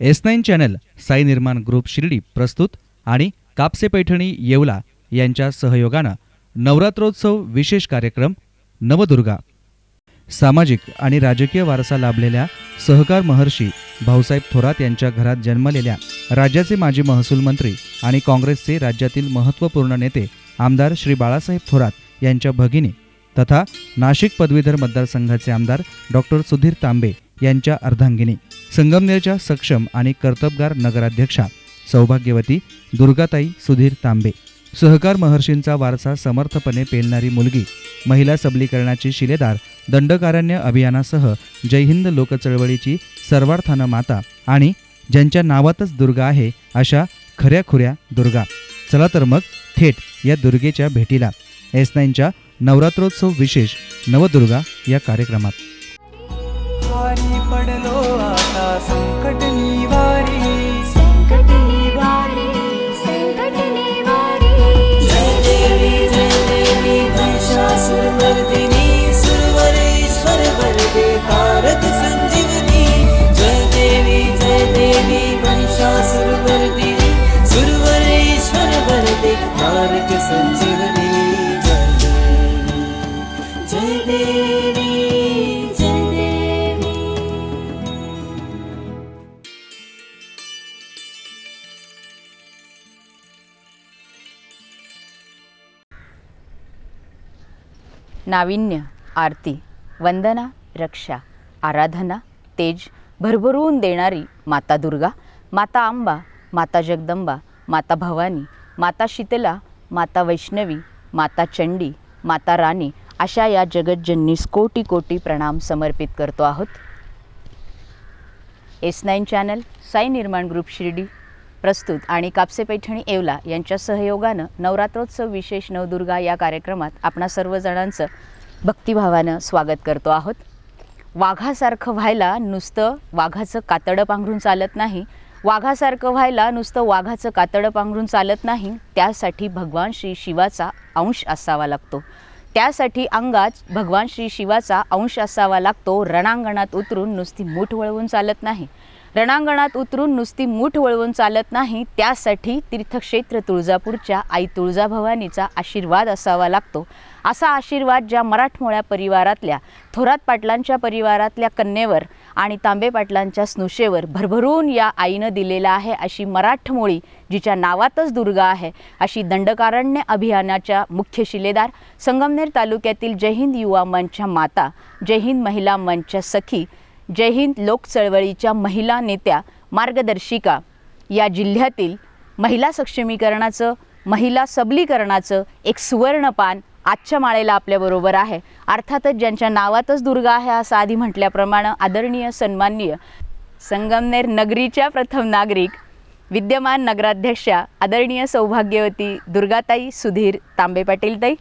S9 channel, Sai निर्माण group Shirdi प्रस्तुत आणि कापसे पैठणी येवला यांच्या सहयोगानं नवरात्रोत्सव विशेष कार्यक्रम नवदुर्गा। सामाजिक आणि राजकीय वारसा लाभलेल्या सहकार महर्षी भाऊसाहेब थोरात यांच्या घरात जन्मलेल्या राज्याचे माजी महसूल मंत्री आणि काँग्रेसचे राज्यातील महत्त्वपूर्ण नेते आमदार श्री बाळासाहेब थोरात यांच्या भगिनी तथा नाशिक पदवीधर मतदारसंघाचे आमदार डॉक्टर सुधीर तांबे यांच्या अर्धांगिनी, संगमनेरच्या सक्षम आणि कर्तबगार नगराध्यक्षा सौभाग्यवती दुर्गाताई सुधीर तांबे, सहकार महर्षींचा वारसा समर्थपणे पेलणारी मुलगी, महिला सबलीकरणाची शिलेदार, दंडकारण्य अभियानासह जय हिंद लोकचळवळीची सर्वार्थानं माता आणि ज्यांच्या नावातच दुर्गा आहे अशा खऱ्याखुऱ्या दुर्गा। चला तर मग थेट या दुर्गेच्या भेटीला S9च्या नवरात्रोत्सव विशेष नवदुर्गा या कार्यक्रमात। भारी पडलो आता संकट निवारी, संकट निवारी, संकट निवारी। जय देवी महिषासुरमर्दिनी, सुरवरेश्वर वरदे कारक संजीवनी। जय देवी महिषासुरमर्दिनी, सुरवरेश्वर वरदे कारक संजीवनी। जय देवी, जय देवी। नाविन्य, आरती, वंदना, रक्षा, आराधना, तेज भरभरून देणारी माता दुर्गा, माता अंबा, माता जगदंबा, माता भवानी, माता शीतला, माता वैष्णवी, माता चंडी, माता राणी अशा या जगज्जननीस कोटी कोटी प्रणाम समर्पित करतो आहोत। S9 चॅनल, साई निर्माण ग्रुप शिर्डी प्रस्तुत आणि कापसे पैठणी येवला यांच्या सहयोगानं नवरात्रोत्सव विशेष नवदुर्गा या कार्यक्रमात आपणा सर्वजणांचं भक्तिभावानं स्वागत करतो आहोत। वाघासारखं व्हायला नुसतं वाघाचं कातडं पांघरून चालत नाही, वाघासारखं व्हायला नुसतं वाघाचं कातडं पांघरून चालत नाही, त्यासाठी भगवान श्री शिवाचा अंश असावा लागतो। त्यासाठी अंगात भगवान श्री शिवाचा अंश असावा लागतो। रणांगणात उतरून नुसती मूठ वळवून चालत नाही, रणांगणात उतरून नुसती मूठ वळवून चालत नाही, त्यासाठी तीर्थक्षेत्र तुळजापूरच्या आई तुळजाभवानीचा आशीर्वाद असावा लागतो। असा आशीर्वाद ज्या मराठमोळ्या परिवारातल्या थोरात पाटलांच्या परिवारातल्या कन्येवर आणि तांबे पाटलांच्या स्नुषेवर भरभरून या आईनं दिलेला आहे, अशी मराठमोळी जिच्या नावातच दुर्गा आहे अशी दंडकारण्य अभियानाच्या मुख्य शिलेदार, संगमनेर तालुक्यातील जय हिंद युवा मंचच्या माता, जय हिंद महिला मंचच्या सखी, जय हिंद लोक चळवळीच्या महिला नेत्या, मार्गदर्शिका, या जिल्ह्यातील महिला सक्षमीकरणाचं, महिला सबलीकरणाचं एक सुवर्णपान आजच्या माळेला आपल्याबरोबर आहे। अर्थातच ज्यांच्या नावातच दुर्गा आहे असं आधी म्हटल्याप्रमाणे आदरणीय सन्माननीय संगमनेर नगरीच्या प्रथम नागरिक, विद्यमान नगराध्यक्षा आदरणीय सौभाग्यवती दुर्गाताई सुधीर तांबे पाटील ताई,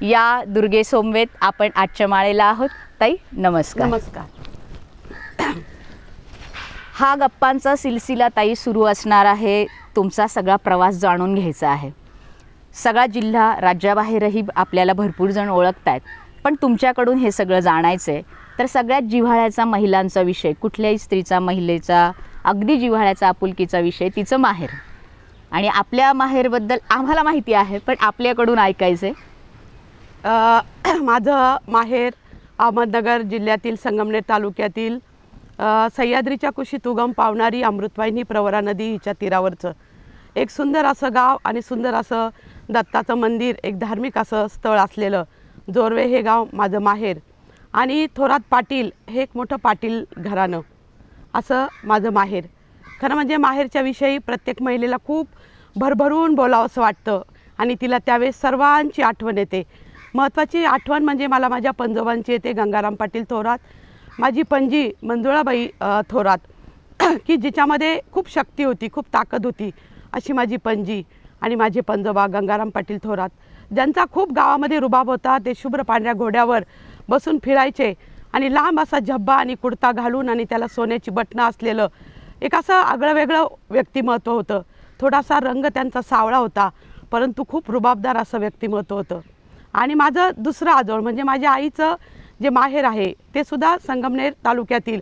या दुर्गे सोमवेत आपण आजच्या माळेला आहोत। ताई नमस्कार। नमस्कार। हा गप्पांचा सिलसिला ताई सुरू असणार आहे। तुमचा सगळा प्रवास जाणून घ्यायचा आहे। सगळा जिल्हा राज्याबाहेरही आपल्याला भरपूर जण ओळखतात, पण तुमच्याकडून हे सगळं जाणायचं आहे तर सगळ्यात जिव्हाळ्याचा महिलांचा विषय, कुठल्याही स्त्रीचा, महिलेचा अगदी जिव्हाळ्याचा आपुलकीचा विषय तिचं माहेर। आणि आपल्या माहेरबद्दल आम्हाला माहिती आहे, पण आपल्याकडून ऐकायचं आहे। माझं माहेर अहमदनगर जिल्ह्यातील संगमनेर तालुक्यातील सह्याद्रीच्या कुशीत उगम पावणारी अमृतवाहिनी प्रवरा नदी हिच्या तीरावरचं एक सुंदर असं गाव आणि सुंदर असं दत्ताचं मंदिर, एक धार्मिक असं स्थळ असलेलं जोरवे हे गाव माझं माहेर। आणि थोरात पाटील हे एक मोठं पाटील घराणं असं माझं माहेर। खरं म्हणजे माहेरच्या विषयी प्रत्येक महिलेला खूप भरभरून बोलावंसं वाटतं आणि तिला त्यावेळेस सर्वांची आठवण येते। महत्त्वाची आठवण म्हणजे मला माझ्या पंजोबांची येते, गंगाराम पाटील थोरात, माझी पणजी मंजुळाबाई थोरात, की जिच्यामध्ये खूप शक्ती होती, खूप ताकद होती अशी माझी पणजी, आणि माझे पंजोबा गंगाराम पाटील थोरात, ज्यांचा खूप गावामध्ये रुबाब होता। ते शुभ्र पांढऱ्या घोड्यावर बसून फिरायचे आणि लांब असा झब्बा आणि कुर्ता घालून आणि त्याला सोन्याची बटणं असलेलं एक असं आगळं वेगळं व्यक्तिमत्व होतं। थोडासा रंग त्यांचा सावळा होता, परंतु खूप रुबाबदार असं व्यक्तिमत्व होतं। आणि माझं दुसरं आजोळ म्हणजे माझ्या आईचं जे माहेर आहे ते सुद्धा संगमनेर तालुक्यातील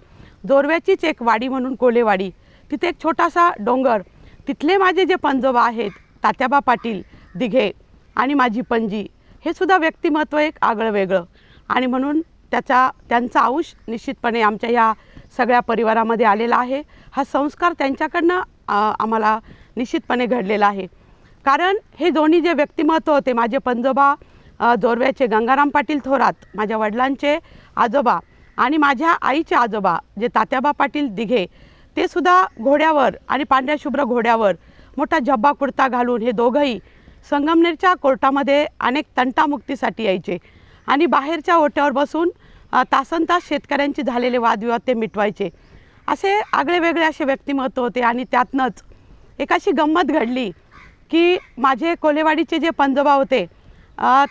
जोरव्याचीच एक वाडी म्हणून कोलेवाडी, तिथे एक छोटासा डोंगर, तिथले माझे जे पंजोबा आहेत तात्याबा पाटील दिघे आणि माझी पणजी, हे सुद्धा व्यक्तिमत्व एक आगळं वेगळं, आणि म्हणून त्यांचा अंश निश्चितपणे आमच्या या सगळ्या परिवारामध्ये आलेला आहे. हा संस्कार त्यांच्याकडनं आम्हाला निश्चितपणे घडलेला आहे. कारण हे दोन्ही जे व्यक्तिमत्व होते, माझे पंजोबा जोरव्याचे गंगाराम पाटील थोरात, माझ्या वडिलांचे आजोबा, आणि माझ्या आईचे आजोबा जे तात्याबा पाटील दिघे, ते सुद्धा घोड्यावर आणि पांढऱ्या शुभ्र घोड्यावर मोठा झब्बा कुर्ता घालून हे दोघंही संगमनेरच्या कोर्टामध्ये अनेक तंटामुक्तीसाठी यायचे आणि बाहेरच्या ओट्यावर बसून तासनतास शेतकऱ्यांची झालेले वादविवाद ते मिटवायचे. असे आगळे वेगळे असे व्यक्तिमत्व होते. आणि त्यातनंच एक अशी गंमत घडली की माझे कोलेवाडीचे जे पंजोबा होते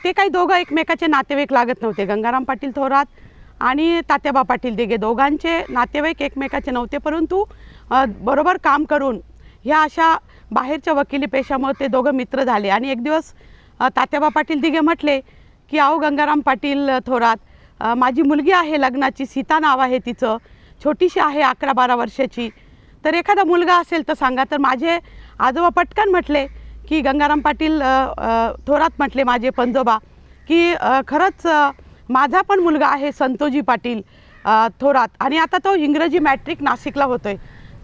ते काही दोघं एकमेकाचे नातेवाईक लागत नव्हते. गंगाराम पाटील थोरात आणि तात्याबा पाटील दिघे दोघांचे नातेवाईक एकमेकाचे नव्हते, परंतु बरोबर काम करून ह्या अशा बाहेरच्या वकिली पेशामुळे ते दोघं मित्र झाले. आणि एक दिवस तात्याबा पाटील दिघे म्हटले की अहो गंगाराम पाटील थोरात, माझी मुलगी आहे लग्नाची, सीता नाव आहे तिचं, छोटीशी आहे 11-12 वर्षाची, तर एखादा मुलगा असेल तर सांगा. तर माझे आजोबा पटकन म्हटले की गंगाराम पाटील थोरात म्हटले माझे पंजोबा की खरंच माझा पण मुलगा आहे संतोजी पाटील थोरात, आणि आता तो इंग्रजी मॅट्रिक नाशिकला होतोय,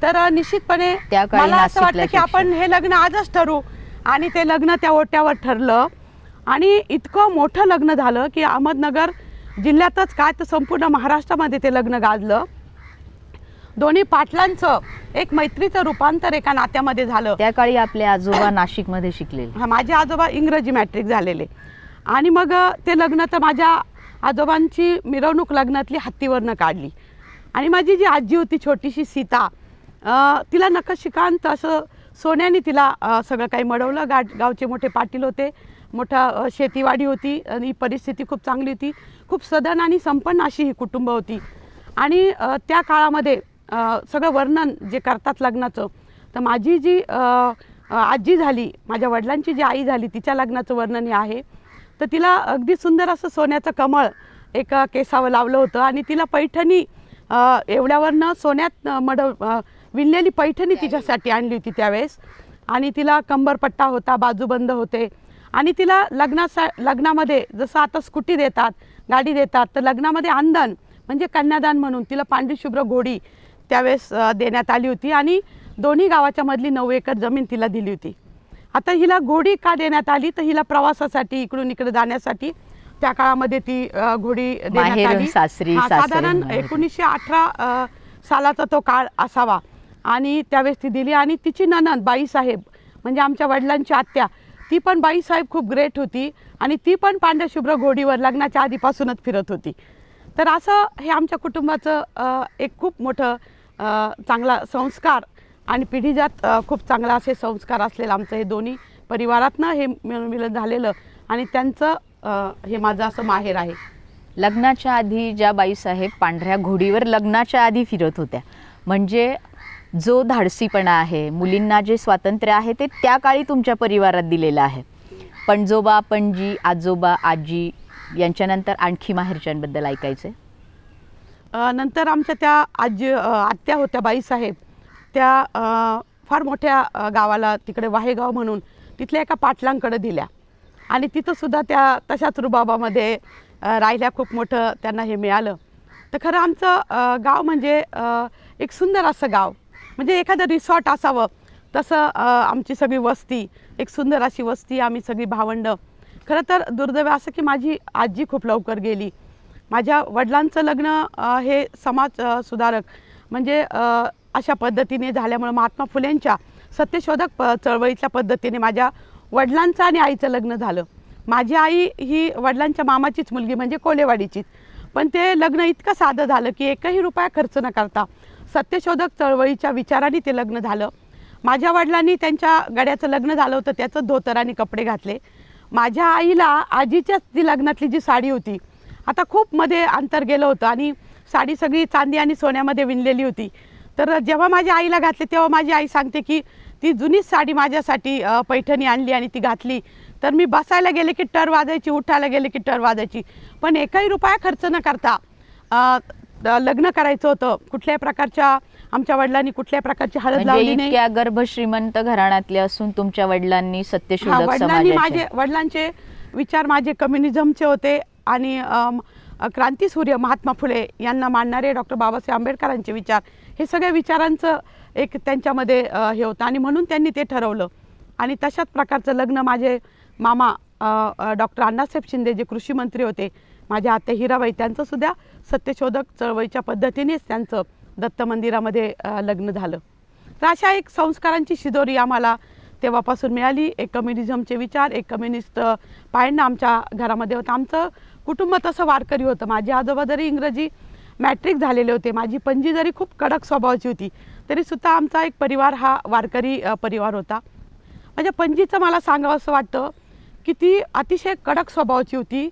तर निश्चितपणे मला असं वाटतं की आपण हे लग्न आजच ठरवू. आणि ते लग्न त्या ओट्यावर ठरलं आणि इतकं मोठं लग्न झालं की अहमदनगर जिल्ह्यातच काय तर संपूर्ण महाराष्ट्रामध्ये ते लग्न गाजलं. दोन्ही पाटलांचं एक मैत्रीचं रूपांतर एका नात्यामध्ये झालं. त्या काळी आपले आजोबा नाशिकमध्ये शिकलेले. माझे आजोबा इंग्रजी मॅट्रिक झालेले. आणि मग ते लग्न तर माझ्या आजोबांची मिरवणूक लग्नातली हत्तीवरनं काढली. आणि माझी जी आजी होती छोटीशी सीता, तिला नखशिकांत असं सोन्याने तिला सगळं काही मडवलं. गावचे मोठे पाटील होते, मोठा शेतीवाडी होती आणि परिस्थिती खूप चांगली होती. खूप सधन आणि संपन्न अशी ही कुटुंब होती. आणि त्या काळामध्ये सगळं वर्णन जे करतात लग्नाचं, तर माझी जी आजी झाली, माझ्या वडिलांची जी आई झाली, तिच्या लग्नाचं वर्णन हे आहे. तर तिला अगदी सुंदर असं सोन्याचं कमळ एक केसावं लावलं होतं आणि तिला पैठणी एवढ्यावरनं सोन्यात विणलेली पैठणी तिच्यासाठी आणली होती त्यावेळेस. आणि तिला कंबरपट्टा होता, बाजूबंद होते. आणि तिला लग्नामध्ये जसं आता स्कूटी देतात, गाडी देतात, तर लग्नामध्ये अंधन म्हणजे कन्यादान म्हणून तिला पांढरी शुभ्र घोडी त्यावेळेस देण्यात आली होती. आणि दोन्ही गावाच्या मधली 9 एकर जमीन तिला दिली होती. आता हिला घोडी का देण्यात आली, तर हिला प्रवासासाठी इकडून इकडे जाण्यासाठी त्या काळामध्ये ती घोडी देण्यात आली. साधारण 1918 सालाचा तो काळ असावा. आणि त्यावेळेस ती दिली. आणि तिची नणंद बाईसाहेब म्हणजे आमच्या वडिलांची आत्या, ती पण बाईसाहेब खूप ग्रेट होती आणि ती पण पांढऱ्या शुभ्र घोडीवर लग्नाच्या आधीपासूनच फिरत होती. तर असं हे आमच्या कुटुंबाचं एक खूप मोठं चांगला संस्कार आणि पिढीजात खूप चांगला असे संस्कार असलेलं आमचं हे दोन्ही परिवारातनं हे मिलन झालेलं. आणि त्यांचं हे माझं असं माहेर आहे. लग्नाच्या आधी ज्या बाईसाहेब पांढऱ्या घोडीवर लग्नाच्या आधी फिरत होत्या, म्हणजे जो धाडसीपणा आहे, मुलींना जे स्वातंत्र्य आहे ते त्या काळी तुमच्या परिवारात दिलेलं आहे. पणजोबा, पणजी, आजोबा, आजी यांच्यानंतर आणखी माहेरच्यांबद्दल ऐकायचे. नंतर आमच्या त्या आत्या होत्या बाईसाहेब, त्या फार मोठ्या गावाला तिकडे वाहेगाव म्हणून तिथल्या एका पाटलांकडे दिल्या. आणि तिथंसुद्धा त्या तशाच रुबाबामध्ये राहिल्या. खूप मोठं त्यांना हे मिळालं. तर खरं आमचं गाव म्हणजे एक सुंदर असं गाव, म्हणजे एखादं रिसॉर्ट असावं तसं आमची सगळी वस्ती, एक सुंदर अशी वस्ती, आम्ही सगळी भावंडं. खरं तर दुर्दैव असं की माझी आजी खूप लवकर गेली. माझ्या वडिलांचं लग्न हे समाज सुधारक म्हणजे अशा पद्धतीने झाल्यामुळं महात्मा फुलेंच्या सत्यशोधक चळवळीच्या पद्धतीने माझ्या वडिलांचं आणि आईचं लग्न झालं. माझी आई ही वडिलांच्या मामाचीच मुलगी म्हणजे कोलेवाडीचीच, पण ते लग्न इतकं साधं झालं की एकही रुपया खर्च न करता सत्यशोधक चळवळीच्या विचाराने ते लग्न झालं. माझ्या वडिलांनी त्यांच्या गड्याचं लग्न झालं होतं, त्याचं धोतर आणि कपडे घातले. माझ्या आईला आजीच्याच ती लग्नातली जी साडी होती, आता खूप मध्ये अंतर गेलं होतं आणि साडी सगळी चांदी आणि सोन्यामध्ये विणलेली होती. तर जेव्हा माझ्या आईला घातले तेव्हा माझी आई सांगते की ती जुनीच साडी माझ्यासाठी पैठणी आणली आणि ती घातली. तर मी बसायला गेले की टर वाजायची, उठायला गेले की टर वाजायची, पण एकही रुपया खर्च न करता लग्न करायचं होतं. कुठल्याही प्रकारच्या आमच्या वडिलांनी कुठल्या प्रकारची हळद म्हणजे लावली नाही. इतक्या गर्भश्रीमंत घराण्यातले असून तुमच्या वडिलांनी सत्यशोधक वडिलांनी समाजाचे वडिलांचे विचार माझे कम्युनिझमचे होते आणि क्रांतीसूर्य महात्मा फुले यांना मानणारे डॉक्टर बाबासाहेब आंबेडकरांचे विचार, हे सगळ्या विचारांचं एक त्यांच्यामध्ये हे होतं आणि म्हणून त्यांनी ते ठरवलं. आणि तशाच प्रकारचं लग्न माझे मामा डॉक्टर अण्णासाहेब शिंदे जे कृषी मंत्री होते, माझ्या आत्या हिराबाई, त्यांचं सुद्धा सत्यशोधक चळवळीच्या पद्धतीनेच त्यांचं दत्त मंदिरामध्ये लग्न झालं. तर अशा एक संस्कारांची शिदोरी आम्हाला तेव्हापासून मिळाली. एक कम्युनिझमचे विचार, एक कम्युनिस्ट पायंडा आमच्या घरामध्ये होता. आमचं कुटुंब तसं वारकरी होतं. माझे आजोबा जरी इंग्रजी मॅट्रिक झालेले होते, माझी पणजी जरी खूप कडक स्वभावाची होती, तरीसुद्धा आमचा एक परिवार हा वारकरी परिवार होता. माझ्या पणजीचं मला सांगावं असं वाटतं की ती अतिशय कडक स्वभावाची होती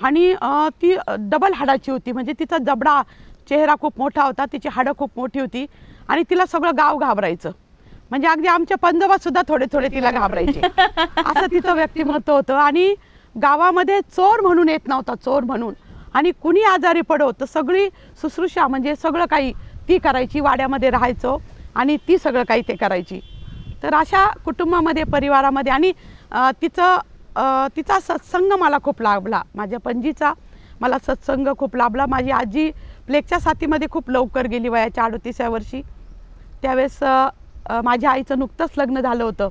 आणि ती डबल हाडाची होती. म्हणजे तिचा जबडा चेहरा खूप मोठा होता, तिची हाडं खूप मोठी होती आणि तिला सगळं गाव घाबरायचं. म्हणजे अगदी आमच्या पंजोबासुद्धा थोडे थोडे तिला घाबरायचे, असं तिचं व्यक्तिमत्व होतं. आणि गावामध्ये चोर म्हणून येत नव्हता, चोर म्हणून. आणि कुणी आजारी पडो तर सगळी शुश्रूषा म्हणजे सगळं काही ती करायची. वाड्यामध्ये राहायचो आणि ती सगळं काही ते करायची. तर अशा कुटुंबामध्ये, परिवारामध्ये आणि तिचा सत्संग मला खूप लाभला. माझ्या पणजीचा मला सत्संग खूप लाभला. माझी आजी प्लेगच्या साथीमध्ये खूप लवकर गेली वयाच्या 38व्या वर्षी. त्यावेळेस माझ्या आईचं नुकतंच लग्न झालं होतं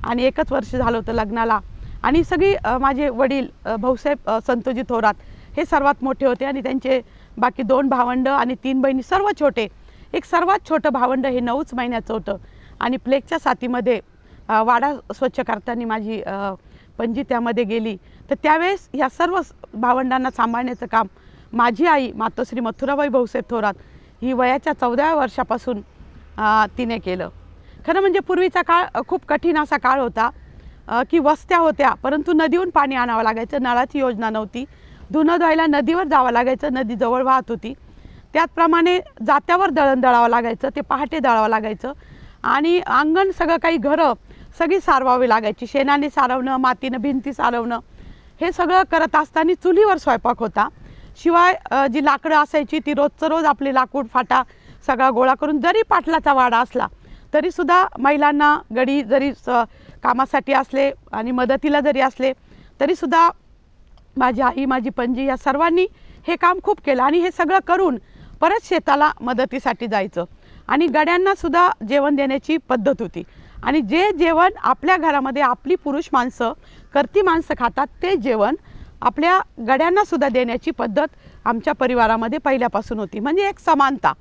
आणि 1च वर्ष झालं होतं लग्नाला. आणि सगळी माझे वडील भाऊसाहेब संतोजी थोरात हे सर्वात मोठे होते आणि त्यांचे बाकी 2 भावंड आणि 3 बहिणी, सर्व छोटे. एक सर्वात छोटं भावंड हे 9च महिन्याचं होतं आणि प्लेगच्या साथीमध्ये वाडा स्वच्छ करताना माझी पणजी त्यामध्ये गेली. तर त्यावेळेस ह्या सर्व भावंडांना सांभाळण्याचं काम माझी आई मातोश्री मथुराबाई भाऊसाहेब थोरात ही वयाच्या 14व्या वर्षापासून तिने केलं. खरं म्हणजे पूर्वीचा काळ खूप कठीण असा काळ होता की वस्त्या होत्या, परंतु नदीहून पाणी आणावं लागायचं. नळाची योजना नव्हती. धुणं धुवायला नदीवर जावं लागायचं, नदी जवळ वाहत होती. त्याचप्रमाणे जात्यावर दळण दळावं लागायचं, ते पहाटे दळावं लागायचं. आणि अंगण सगळं काही घरं सगळी सारवावी लागायची. शेणाने सारवणं, मातीनं भिंती सारवणं, हे सगळं करत असताना चुलीवर स्वयंपाक होता. शिवाय जी लाकडं असायची ती रोजचं रोज आपली लाकूड फाटा सगळा गोळा करून, जरी पाटलाचा वाडा असला तरीसुद्धा महिलांना गडी जरी कामासाठी असले आणि मदतीला जरी असले तरीसुद्धा माझी आई, माझी पणजी या सर्वांनी हे काम खूप केलं. आणि हे सगळं करून परत शेताला मदतीसाठी जायचं. आणि गड्यांनासुद्धा जेवण देण्याची पद्धत होती. आणि जे जेवण आपल्या घरामध्ये आपली पुरुष माणसं, कर्ती माणसं खातात, ते जेवण आपल्या गड्यांनासुद्धा देण्याची पद्धत आमच्या परिवारामध्ये पहिल्यापासून होती. म्हणजे एक समानता.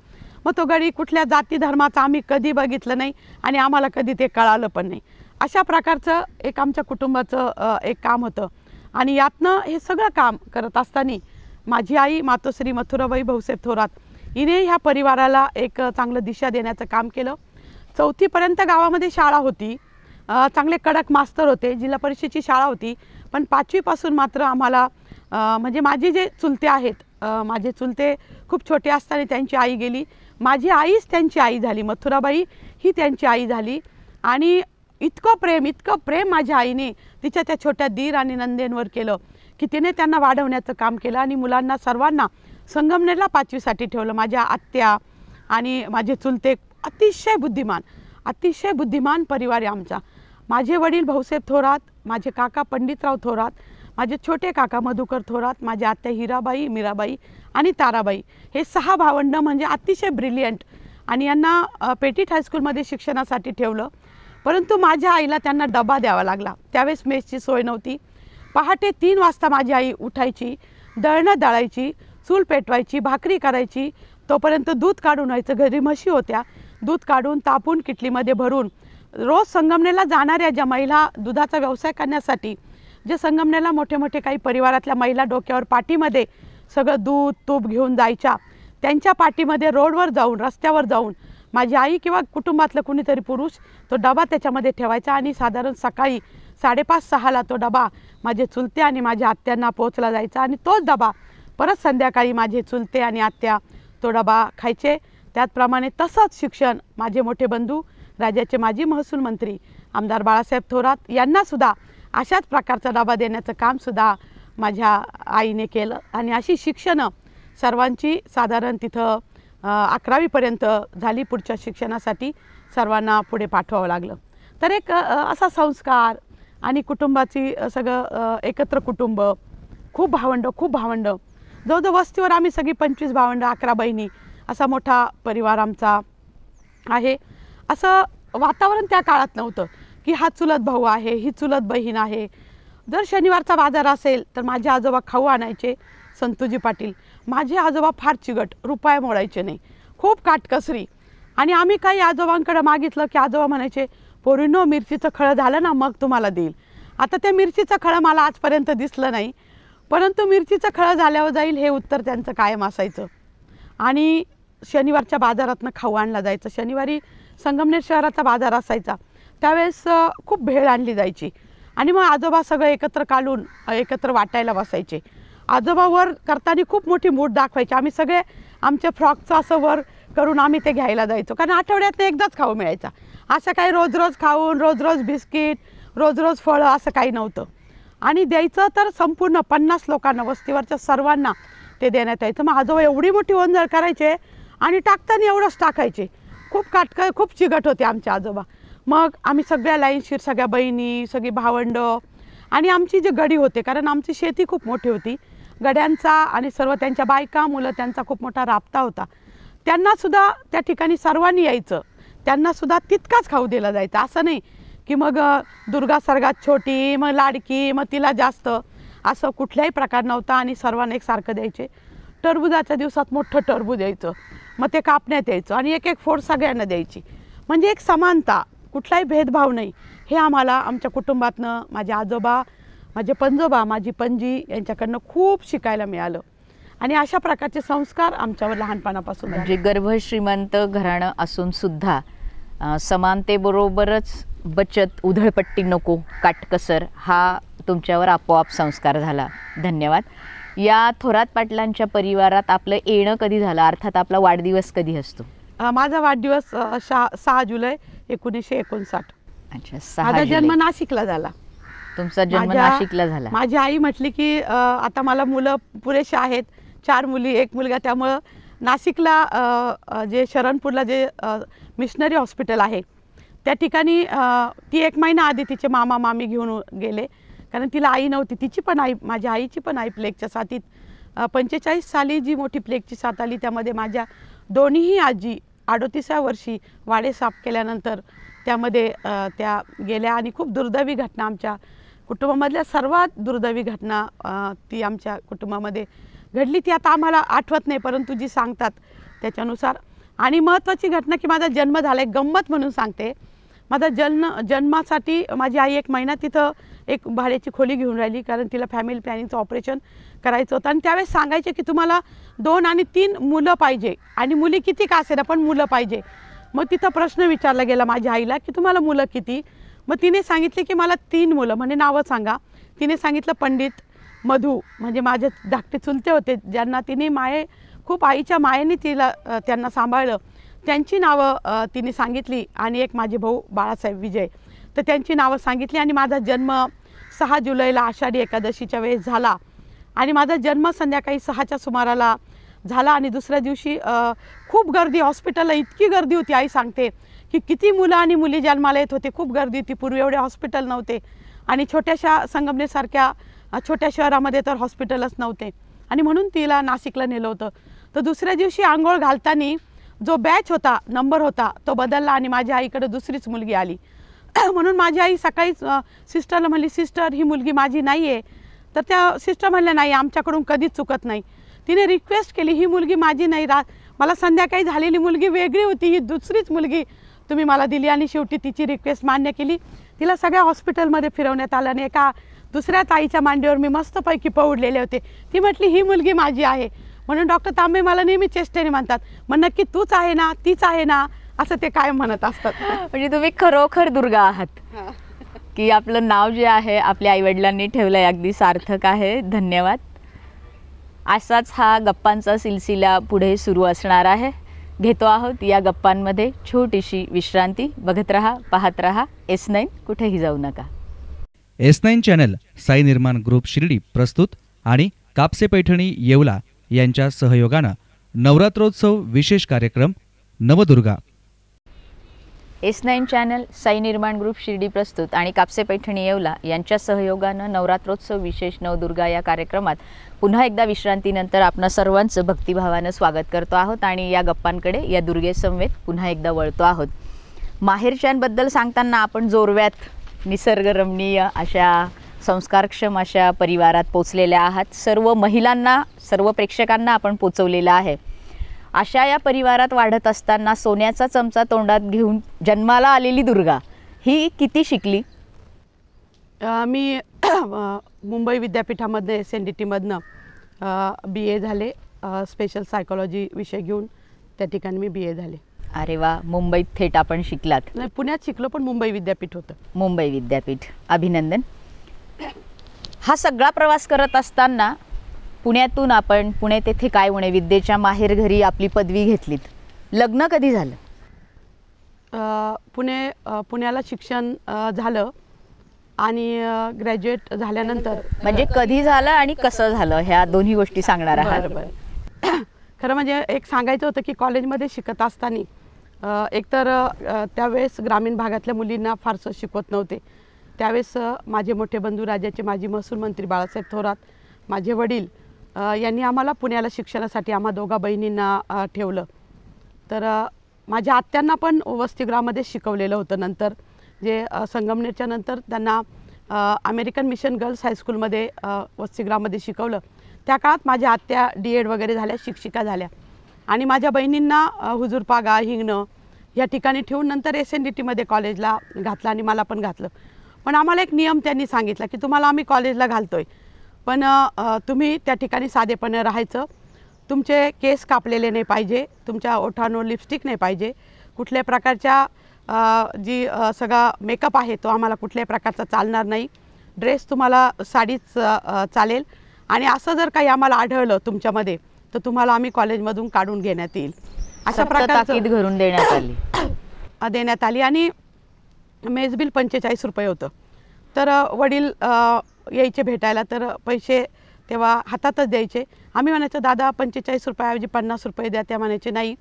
मग तो गडी कुठल्या जाती धर्माचा आम्ही कधी बघितलं नाही आणि आम्हाला कधी ते कळालं पण नाही. अशा प्रकारचं एक आमच्या कुटुंबाचं एक काम होतं. आणि यातनं हे सगळं काम करत असताना माझी आई मातोश्री मथुराबाई भाऊसाहेब थोरात हिने ह्या परिवाराला एक चांगलं दिशा देण्याचं काम केलं. 4थीपर्यंत गावामध्ये शाळा होती, चांगले कडक मास्तर होते, जिल्हा परिषदेची शाळा होती. पण 5वीपासून मात्र आम्हाला म्हणजे माझे जे चुलते आहेत, माझे चुलते खूप छोटे असताना त्यांची आई गेली. माझी आईच त्यांची आई झाली, मथुराबाई ही त्यांची आई झाली. आणि इतकं प्रेम माझ्या आईने तिच्या त्या छोट्या दीर आणि नंदेंवर केलं की तिने त्यांना वाढवण्याचं काम केलं. आणि मुलांना सर्वांना संगमनेरला 5वीसाठी ठेवलं. माझ्या आत्या आणि माझे चुलते अतिशय बुद्धिमान परिवार आहे आमचा. माझे वडील भाऊसाहेब थोरात, माझे काका पंडितराव थोरात, माझे छोटे काका मधुकर थोरात, माझ्या आत्या हिराबाई, मीराबाई आणि ताराबाई, हे 6 भावंड म्हणजे अतिशय ब्रिलियंट. आणि यांना पेटीट हायस्कूलमध्ये शिक्षणासाठी ठेवलं. परंतु माझ्या आईला त्यांना डबा द्यावा लागला. त्यावेळेस मेसची सोय नव्हती. पहाटे 3 वाजता माझी आई उठायची, दळणं दळायची, चूल पेटवायची, भाकरी करायची. तोपर्यंत दूध काढून व्हायचं. घरी म्हशी होत्या. दूध काढून तापून किटलीमध्ये भरून रोज संगमनेरला जाणाऱ्या ज्या महिला दुधाचा व्यवसाय करण्यासाठी, जे संगमनेरला मोठे मोठे काही परिवारातल्या महिला डोक्यावर पाठीमध्ये सगळं दूध तूप घेऊन जायच्या, त्यांच्या पाठीमध्ये रोडवर जाऊन, रस्त्यावर जाऊन माझी आई किंवा कुटुंबातलं कुणीतरी पुरुष तो डबा त्याच्यामध्ये ठेवायचा. आणि साधारण सकाळी 5:30-6ला तो डबा माझे चुलते आणि माझ्या आत्यांना पोचला जायचा. आणि तोच डबा परत संध्याकाळी माझे चुलते आणि आत्या तो डबा खायचे. त्याचप्रमाणे तसंच शिक्षण माझे मोठे बंधू, राज्याचे माजी महसूल मंत्री आमदार बाळासाहेब थोरात यांनासुद्धा अशाच प्रकारचा डबा देण्याचं कामसुद्धा माझ्या आईने केलं. आणि अशी शिक्षणं सर्वांची साधारण तिथं 11वीपर्यंत झाली. पुढच्या शिक्षणासाठी सर्वांना पुढे पाठवावं लागलं. तर एक असा संस्कार आणि कुटुंबाची सगळं एकत्र कुटुंब, खूप भावंड जवळजवळ वस्तीवर आम्ही सगळी 25 भावंडं, 11 बहिणी, असा मोठा परिवार आमचा आहे. असं वातावरण त्या काळात नव्हतं की हा चुलत भाऊ आहे, ही चुलत बहीण आहे. जर शनिवारचा बाजार असेल तर माझे आजोबा खाऊ आणायचे, संतूजी पाटील. माझे आजोबा फार चिगट, रुपये मोडायचे नाही, खूप काटकसरी. आणि आम्ही काही आजोबांकडे मागितलं की आजोबा म्हणायचे, पोरींनो मिरचीचं खळं झालं ना मग तुम्हाला देईल. आता त्या मिरचीचं खळं मला आजपर्यंत दिसलं नाही, परंतु मिरचीचं खळं झाल्यावर जाईल हे उत्तर त्यांचं कायम असायचं. आणि शनिवारच्या बाजारातनं खाऊ आणला जायचं. शनिवारी संगमनेर शहराचा बाजार असायचा, त्यावेळेस खूप भेळ आणली जायची. आणि मग आजोबा सगळं एकत्र काढून एकत्र वाटायला बसायचे. आजोबा वर करताना खूप मोठी मूठ दाखवायची. आम्ही सगळे आमच्या फ्रॉकचं असं वर करून आम्ही ते घ्यायला जायचो, कारण आठवड्यात एकदाच खाऊ मिळायचा. असं काही रोज रोज खाऊन, रोज रोज बिस्किट, रोज रोज फळं असं काही नव्हतं. आणि द्यायचं तर संपूर्ण 50 लोकांना, वस्तीवरच्या सर्वांना ते देण्यात यायचं. मग आजोबा एवढी मोठी ओंजळ करायचे आणि टाकताना एवढंच टाकायचे. खूप चिगट होते आमचे आजोबा. मग आम्ही सगळ्या लाईनशीर, सगळ्या बहिणी, सगळी भावंडं आणि आमची जे गडी होते, कारण आमची शेती खूप मोठी होती, गड्यांचा आणि सर्व त्यांच्या बायका मुलं त्यांचा खूप मोठा राबता होता. त्यांनासुद्धा त्या ठिकाणी सर्वांनी यायचं, त्यांनासुद्धा तितकाच खाऊ दिला जायचा. असं नाही की मग दुर्गा सर्गात छोटी, मग लाडकी, मग तिला जास्त, असं कुठल्याही प्रकार नव्हता. आणि सर्वांना एकसारखं द्यायचे. टरबुजाच्या दिवसात मोठं टरबूज यायचं, मग ते कापण्यात यायचं आणि एक फोड सगळ्यांना द्यायची. म्हणजे एक समानता, कुठलाही भेदभाव नाही. हे आम्हाला आमच्या कुटुंबातनं, माझे आजोबा, माझे पंजोबा, माझी पणजी यांच्याकडनं खूप शिकायला मिळालं. आणि अशा प्रकारचे संस्कार आमच्यावर लहानपणापासून म्हणजे गर्भ श्रीमंत घराणं असून सुद्धा समानतेबरोबरच बचत, उधळपट्टी नको, काटकसर हा तुमच्यावर आपोआप संस्कार झाला. धन्यवाद. या थोरात पाटलांच्या परिवारात आपलं येणं कधी झालं, अर्थात आपला वाढदिवस कधी असतो? माझा वाढदिवस 6 जुलै 1959. अच्छा, 6 माझा जुलै. जन्म नाशिकला झाला. तुमचा जन्म नाशिकला झाला. माझी आई म्हटली की आता मला मुलं पुरेशी आहेत, 4 मुली 1 मुलगा, त्यामुळं नाशिकला जे शरणपूरला जे मिशनरी हॉस्पिटल आहे त्या ठिकाणी ती 1 महिना आधी तिचे मामा मामी घेऊन गेले, कारण तिला आई नव्हती. तिची पण आई, माझ्या आईची पण आई प्लेगच्या साथीत 45 साली जी मोठी प्लेगची साथ आली त्यामध्ये माझ्या दोन्हीही आजी 38व्या वर्षी वाडे साफ केल्यानंतर त्यामध्ये त्या गेल्या. आणि खूप दुर्दैवी घटना, आमच्या कुटुंबामधल्या सर्वात दुर्दैवी घटना ती आमच्या कुटुंबामध्ये घडली. ती आता आम्हाला आठवत नाही, परंतु जी सांगतात त्याच्यानुसार. आणि महत्त्वाची घटना की माझा जन्म झाला, एक गंमत म्हणून सांगते. माझा जन्मासाठी माझी आई 1 महिना तिथं एक भाड्याची खोली घेऊन राहिली, कारण तिला फॅमिली प्लॅनिंगचं ऑपरेशन करायचं होतं. आणि त्यावेळेस सांगायचे की तुम्हाला 2 आणि 3 मुलं पाहिजे, आणि मुली किती का असेना पण मुलं पाहिजे. मग तिथं प्रश्न विचारला गेला माझ्या आईला की तुम्हाला मुलं किती? मग तिने सांगितले की मला 3 मुलं. म्हणजे नावं सांगा. तिने सांगितलं पंडित, मधू, म्हणजे माझे धाकटे चुलते होते ज्यांना तिने खूप आईच्या मायेने त्यांना सांभाळलं, त्यांची नावं तिने सांगितली. आणि एक माझे भाऊ बाळासाहेब विजय, तर त्यांची नावं सांगितली. आणि माझा जन्म 6 जुलैला आषाढी एकादशीच्या वेळेस झाला. आणि माझा जन्म संध्याकाळी 6च्या सुमाराला झाला. आणि दुसऱ्या दिवशी खूप गर्दी, हॉस्पिटलला इतकी गर्दी होती, आई सांगते की किती मुलं आणि मुली जन्माला येत होते, खूप गर्दी होती. पूर्वी एवढे हॉस्पिटल नव्हते, आणि छोट्याशा संगमनेरसारख्या छोट्या शहरामध्ये तर हॉस्पिटलच नव्हते. आणि म्हणून तिला नाशिकला नेलं होतं. तर दुसऱ्या दिवशी आंघोळ घालताना जो बॅच होता, नंबर होता, तो बदलला आणि माझ्या आईकडे दुसरीच मुलगी आली. म्हणून माझी आई सकाळीच सिस्टरला म्हणली, सिस्टर ही मुलगी माझी नाही आहे. तर त्या सिस्टर म्हणल्या, नाही आमच्याकडून कधीच चुकत नाही. तिने रिक्वेस्ट केली, ही मुलगी माझी नाही, मला संध्याकाळी झालेली मुलगी वेगळी होती, ही दुसरीच मुलगी तुम्ही मला दिली. आणि शेवटी तिची रिक्वेस्ट मान्य केली. तिला सगळ्या हॉस्पिटलमध्ये फिरवण्यात आलं. आणि एका दुसऱ्या ताईच्या मांडीवर मी मस्तपैकी पौडलेले होते. ती म्हटली ही मुलगी माझी आहे. म्हणून डॉक्टर तांबे मला नेहमी चेष्टेने म्हणतात, मग नक्की तूच आहे ना, तीच आहे ना, असं ते कायम म्हणत असतात. म्हणजे तुम्ही खरोखर दुर्गा आहात की आपलं नाव जे आहे आपल्या आईवडिलांनी ठेवलं आहे, अगदी सार्थक आहे. धन्यवाद. असाच हा गप्पांचा सिलसिला पुढे सुरू असणार आहे. घेतो आहोत या गप्पांमध्ये छोटीशी विश्रांती. बघत रहा, पाहत रहा S9, कुठेही जाऊ नका. S9 चॅनल साई निर्माण ग्रुप शिर्डी प्रस्तुत आणि कापसे पैठणी येवला यांच्या सहयोगानं नवरात्रोत्सव विशेष कार्यक्रम नवदुर्गा. S9 चॅनल, साई निर्माण ग्रुप शिर्डी प्रस्तुत आणि कापसे पैठणी येवला यांच्या सहयोगानं नवरात्रोत्सव विशेष नवदुर्गा या कार्यक्रमात पुन्हा एकदा विश्रांतीनंतर आपणा सर्वांचं भक्तिभावानं स्वागत करतो आहोत आणि या गप्पांकडे, या दुर्गेसमवेत पुन्हा एकदा वळतो आहोत. माहेरच्यांबद्दल सांगताना आपण जोरव्यात, निसर्गरमणीय अशा संस्कारक्षम अशा परिवारात पोचलेल्या आहात. सर्व महिलांना, सर्व प्रेक्षकांना आपण पोचवलेलं आहे. अशा या परिवारात वाढत असताना सोन्याचा चमचा तोंडात घेऊन जन्माला आलेली दुर्गा ही किती शिकली? मी मुंबई विद्यापीठामध्ये SNDTमधनं BA झाले. स्पेशल सायकोलॉजी विषय घेऊन त्या ठिकाणी मी BA झाले. अरे वा, मुंबईत थेट आपण शिकलात? नाही, पुण्यात शिकलो, पण मुंबई विद्यापीठ होतं. मुंबई विद्यापीठ, अभिनंदन. हा सगळा प्रवास करत असताना पुण्यातून आपण पुणे तेथे काय म्हणे विद्येच्या माहेर घरी आपली पदवी घेतलीत. लग्न कधी झालं? पुण्याला शिक्षण झालं आणि ग्रॅज्युएट झाल्यानंतर. म्हणजे कधी झालं आणि कसं झालं, ह्या दोन्ही गोष्टी सांगणार आहात? बरोबर. खरं म्हणजे एक सांगायचं होतं की कॉलेजमध्ये शिकत असताना एकतर त्यावेळेस ग्रामीण भागातल्या मुलींना फारसं शिकवत नव्हते. त्यावेळेस माझे मोठे बंधू, राज्याचे माजी महसूल मंत्री बाळासाहेब थोरात, माझे वडील यांनी आम्हाला पुण्याला शिक्षणासाठी आम्हा दोघा बहिणींना ठेवलं. तर माझ्या आत्यांना पण वसतिगृहामध्ये शिकवलेलं होतं. नंतर जे संगमनेरच्या नंतर त्यांना अमेरिकन मिशन गर्ल्स हायस्कूलमध्ये वसतिगृहामध्ये शिकवलं. त्या काळात माझ्या आत्या D.Ed वगैरे झाल्या, शिक्षिका झाल्या. आणि माझ्या बहिणींना हुजूरपागा, हिंगणं या ठिकाणी ठेवून नंतर SNDTमध्ये कॉलेजला घातलं आणि मला पण घातलं. पण आम्हाला एक नियम त्यांनी सांगितला की तुम्हाला आम्ही कॉलेजला घालतोय, पण तुम्ही त्या ठिकाणी साधेपणे राहायचं. तुमचे केस कापलेले नाही पाहिजे, तुमच्या ओठांवर लिपस्टिक नाही पाहिजे, कुठल्याही प्रकारच्या जी सगळा मेकअप आहे तो आम्हाला कुठल्याही प्रकारचा चालणार नाही. ड्रेस तुम्हाला साडीच चालेल. आणि असं जर काही आम्हाला आढळलं तुमच्यामध्ये तर तुम्हाला आम्ही कॉलेजमधून काढून घेण्यात येईल, अशा प्रकारची ताकीद घरून देण्यात आली. आणि मेस बिल 45 रुपये होतं. तर वडील यायचे भेटायला, तर पैसे तेव्हा हातातच द्यायचे. आम्ही म्हणायचं दादा 45 रुपयाऐवजी 50 रुपये द्या. त्या म्हणायचे नाही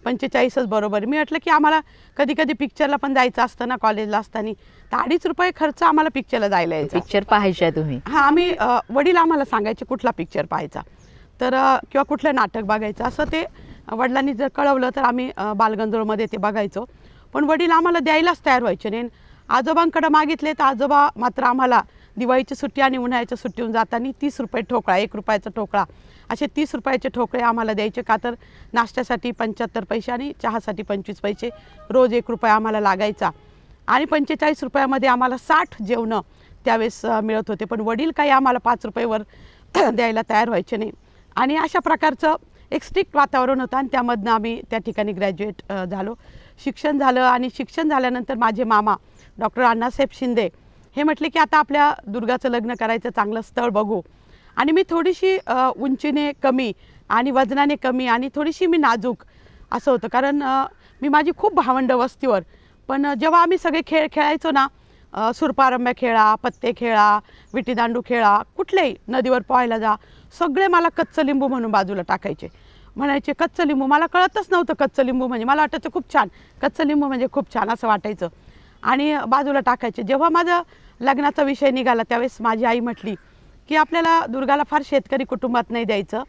45च बरोबर. मी म्हटलं की आम्हाला कधी कधी पिक्चरला पण जायचं असतं ना कॉलेजला असताना, तर 2.5 रुपये खर्च आम्हाला पिक्चरला जायला यायचा. पिक्चर पाहायचा तुम्ही? हां, आम्ही वडील आम्हाला सांगायचे कुठला पिक्चर पाहायचा तर किंवा कुठलं नाटक बघायचं. असं ते वडिलांनी जर कळवलं तर आम्ही बालगंधर्वमध्ये ते बघायचो. पण वडील आम्हाला द्यायलाच तयार व्हायचे नाही. आजोबांकडे मागितले तर आजोबा मात्र आम्हाला दिवाळीची सुट्टी आणि उन्हाळ्याच्या सुट्टीहून जाताना 30 रुपये ठोकळा, 1 रुपयाचा ठोकळा, असे 30 रुपयाचे ठोकळे आम्हाला द्यायचे. का तर नाश्त्यासाठी 75 पैसे आणि चहासाठी 25 पैसे, रोज 1 रुपया आम्हाला लागायचा. आणि 45 रुपयामध्ये आम्हाला 60 जेवणं त्यावेळेस मिळत होते. पण वडील काही आम्हाला 5 रुपयेवर द्यायला तयार व्हायचे नाही. आणि अशा प्रकारचं एक स्ट्रिक्ट वातावरण होतं आणि त्यामधनं आम्ही त्या ठिकाणी ग्रॅज्युएट झालो. शिक्षण झालं आणि शिक्षण झाल्यानंतर माझे मामा डॉक्टर अण्णासाहेब शिंदे हे म्हटले की आता आपल्या दुर्गाचं लग्न करायचं, चांगलं स्थळ बघू. आणि मी थोडीशी उंचीने कमी आणि वजनाने कमी आणि थोडीशी मी नाजूक असं होतं. कारण मी माझी खूप भावंड वस्तीवर. पण जेव्हा आम्ही सगळे खेळ खेळायचो ना, सुरपारंब्या खेळा, पत्ते खेळा, विटीदांडू खेळा, कुठलेही नदीवर पोहायला जा, सगळे मला कच्चं लिंबू म्हणून बाजूला टाकायचे. म्हणायचे कच्चं लिंबू. मला कळतच नव्हतं कच्चं लिंबू म्हणजे. मला वाटायचं खूप छान, कच्चं लिंबू म्हणजे खूप छान असं वाटायचं. आणि बाजूला टाकायचे. जेव्हा माझा लग्नाचा विषय निघाला त्यावेळेस माझी आई म्हटली की आपल्याला दुर्गाला फार शेतकरी कुटुंबात नाही द्यायचं,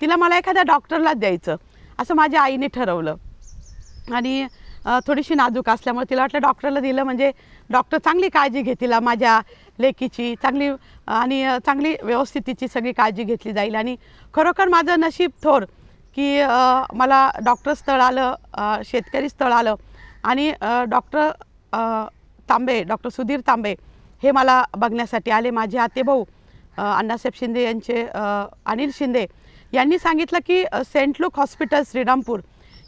तिला मला एखाद्या डॉक्टरलाच द्यायचं असं माझ्या आईने ठरवलं. आणि थोडीशी नाजूक असल्यामुळे तिला वाटलं डॉक्टरला दिलं म्हणजे डॉक्टर चांगली काळजी घेतील माझ्या लेकीची, चांगली आणि चांगली व्यवस्थित तिची सगळी काळजी घेतली जाईल. आणि खरोखर माझं नशीब थोर की मला डॉक्टर स्थळ आलं, शेतकरी स्थळ आलं. आणि डॉक्टर डॉक्टर सुधीर तांबे हे मला बघण्यासाठी आले. माझे आतेभाऊ अण्णासाहेब शिंदे यांचे अनिल शिंदे यांनी सांगितलं की सेंट लूक हॉस्पिटल श्रीरामपूर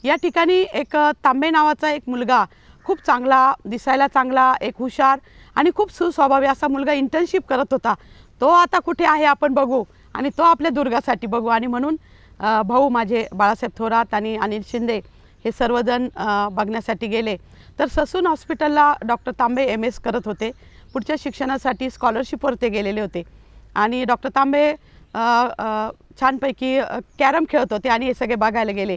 या ठिकाणी एक तांबे नावाचा एक मुलगा, खूप चांगला, दिसायला चांगला, एक हुशार आणि खूप सुस्वभावी असा मुलगा इंटर्नशिप करत होता. तो आता कुठे आहे आपण बघू आणि तो आपल्या दुर्गासाठी बघू. आणि म्हणून भाऊ माझे बाळासाहेब थोरात आणि अनिल शिंदे हे सर्वजण बघण्यासाठी गेले. तर ससून हॉस्पिटलला डॉक्टर तांबे MS करत होते. पुढच्या शिक्षणासाठी स्कॉलरशिपवर ते गेलेले होते. आणि डॉक्टर तांबे छानपैकी कॅरम खेळत होते आणि हे सगळे बघायला गेले.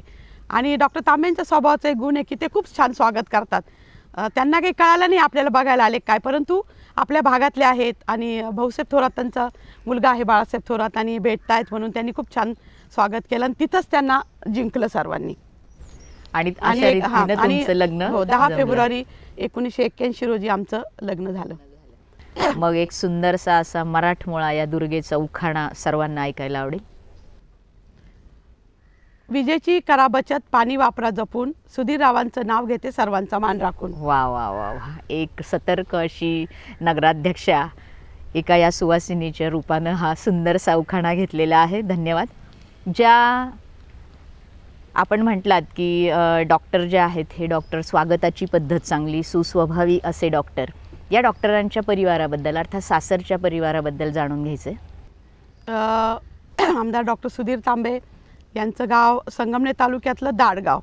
आणि डॉक्टर तांबेंच्या स्वभावाचा एक गुण आहे की ते खूप छान स्वागत करतात. त्यांना काही कळालं नाही आपल्याला बघायला आले काय, परंतु आपल्या भागातले आहेत आणि भाऊसाहेब थोरातांचा मुलगा आहे बाळासाहेब थोरात आणि भेटतायत म्हणून त्यांनी खूप छान स्वागत केलं आणि तिथंच त्यांना जिंकलं सर्वांनी. आणि अशा रीतीने तुमचं लग्न 10 फेब्रुवारी 1981 रोजी आमचं लग्न झालं. मग एक सुंदरसा असा मराठमोळा या दुर्गेचा उखाणा सर्वांना ऐकायला आवडेल. विजेची करा बचत, पाणी वापरा जपून, सुधीररावांचं नाव घेते सर्वांचा मान राखून. वा वा वा वा, एक सतर्क अशी नगराध्यक्षा एका या सुवासिनीच्या रूपानं हा सुंदरसा उखाणा घेतलेला आहे. धन्यवाद. ज्या आपण म्हटलात की डॉक्टर जे आहेत हे डॉक्टर स्वागताची पद्धत चांगली, सुस्वभावी असे डॉक्टर, या डॉक्टरांच्या परिवाराबद्दल अर्थात सासरच्या परिवाराबद्दल जाणून घ्यायचं आहे. आमदार डॉक्टर सुधीर तांबे यांचं गाव संगमनेर तालुक्यातलं दाडगाव,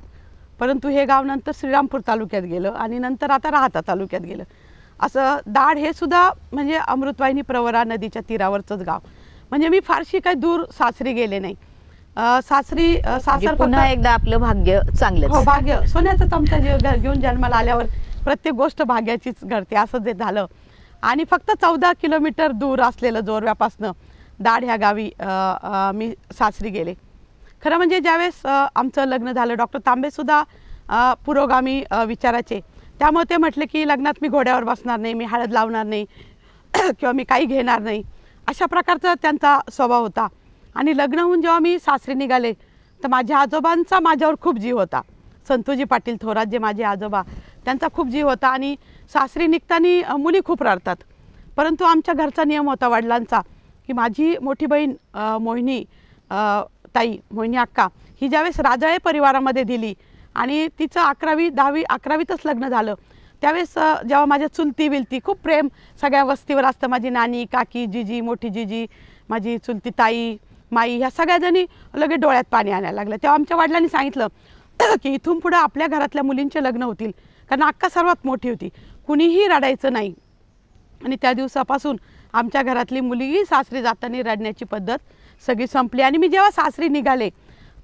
परंतु हे गाव नंतर श्रीरामपूर तालुक्यात गेलं आणि नंतर आता राहाता तालुक्यात गेलं. असं दाड हे सुद्धा म्हणजे अमृतवाहिनी प्रवरा नदीच्या तीरावरचंच गाव. म्हणजे मी फारशी काही दूर सासरी गेले नाही. सासर पुन्हा एकदा आपलं भाग्य चांगलं. हो, भाग्य सोन्याचं चमचा घेऊन जन्माला आल्यावर प्रत्येक गोष्ट भाग्याचीच घडते असं जे झालं. आणि फक्त 14 किलोमीटर दूर असलेलं जोरव्यापासनं दाड ह्या गावी मी सासरी गेले. खरं म्हणजे ज्यावेळेस आमचं लग्न झालं, डॉक्टर तांबेसुद्धा पुरोगामी विचाराचे, त्यामुळे ते म्हटले की लग्नात मी घोड्यावर बसणार नाही, मी हळद लावणार नाही किंवा मी काही घेणार नाही, अशा प्रकारचा त्यांचा स्वभाव होता. आणि लग्न होऊन जेव्हा मी सासरी निघाले तर माझ्या आजोबांचा माझ्यावर खूप जीव होता. संतोजी पाटील थोरात जे माझे आजोबा, त्यांचा खूप जीव होता. आणि सासरी निघताना मुली खूप रडतात, परंतु आमच्या घरचा नियम होता वडिलांचा की माझी मोठी बहीण मोहिनी ताई, मोहिनी अक्का, ही ज्यावेळेस राजळे परिवारामध्ये दिली आणि तिचं 11वी 10वी 11वीतच लग्न झालं, त्यावेळेस जेव्हा माझ्या चुलती विलती, खूप प्रेम सगळ्या वस्तीवर असतं. माझी नानी, काकी, जिजी, मोठी जिजी, माझी चुलती ताई, माई, ह्या सगळ्याजणी लगेच डोळ्यात पाणी आणायला लागलं. तेव्हा आमच्या वडिलांनी सांगितलं की इथून पुढं आपल्या घरातल्या मुलींचे लग्न होतील, कारण अक्का सर्वात मोठी होती, कुणीही रडायचं नाही. आणि त्या दिवसापासून आमच्या घरातली मुलीही सासरी जाताना रडण्याची पद्धत सगळी संपली. आणि मी जेव्हा सासरी निघाले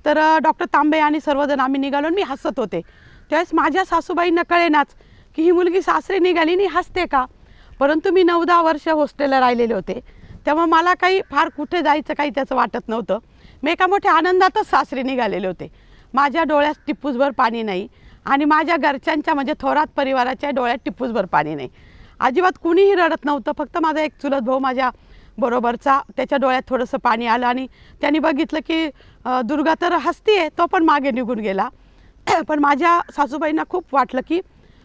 तर डॉक्टर तांबे आणि सर्वजण आम्ही निघालो, मी हसत होते. त्यावेळेस माझ्या सासूबाईंना कळेनाच की ही मुलगी सासरी निघाली आणि हसते का. परंतु मी 9-10 वर्ष हॉस्टेलला राहिलेले होते, तेव्हा मला काही फार कुठे जायचं काही त्याचं वाटत नव्हतं. मी एका मोठ्या आनंदातच सासरी निघालेले होते. माझ्या डोळ्यात टिप्पूसभर पाणी नाही आणि माझ्या घरच्यांच्या म्हणजे थोरात परिवाराच्या डोळ्यात टिप्पूसभर पाणी नाही. अजिबात कुणीही रडत नव्हतं. फक्त माझा एक चुलत भाऊ माझ्या बरोबरचा, त्याच्या डोळ्यात थोडंसं पाणी आलं आणि त्यांनी बघितलं की दुर्गा तर हसतीये, तो पण मागे निघून गेला. पण माझ्या सासूबाईंना खूप वाटलं की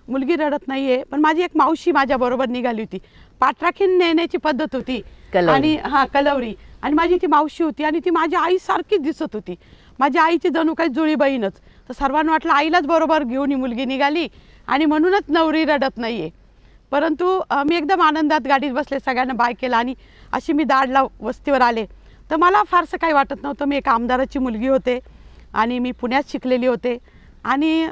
मुलगी रडत नाही आहे. पण माझी एक मावशी माझ्याबरोबर निघाली होती, पाठराखीन नेण्याची पद्धत होती आणि कलवरी, आणि माझी ती मावशी होती आणि ती माझ्या आईसारखीच दिसत होती. माझ्या आईची जणू काही जुळी बहीणच. तर सर्वांना वाटलं आईलाच बरोबर घेऊन ही मुलगी निघाली आणि म्हणूनच नवरी रडत नाही आहे. परंतु मी एकदम आनंदात गाडीत बसले, सगळ्यांना बाय केला आणि अशी मी दाडला वस्तीवर आले. तर मला फारसं काही वाटत नव्हतं. मी एका आमदाराची मुलगी होते आणि मी पुण्यात शिकलेली होते आणि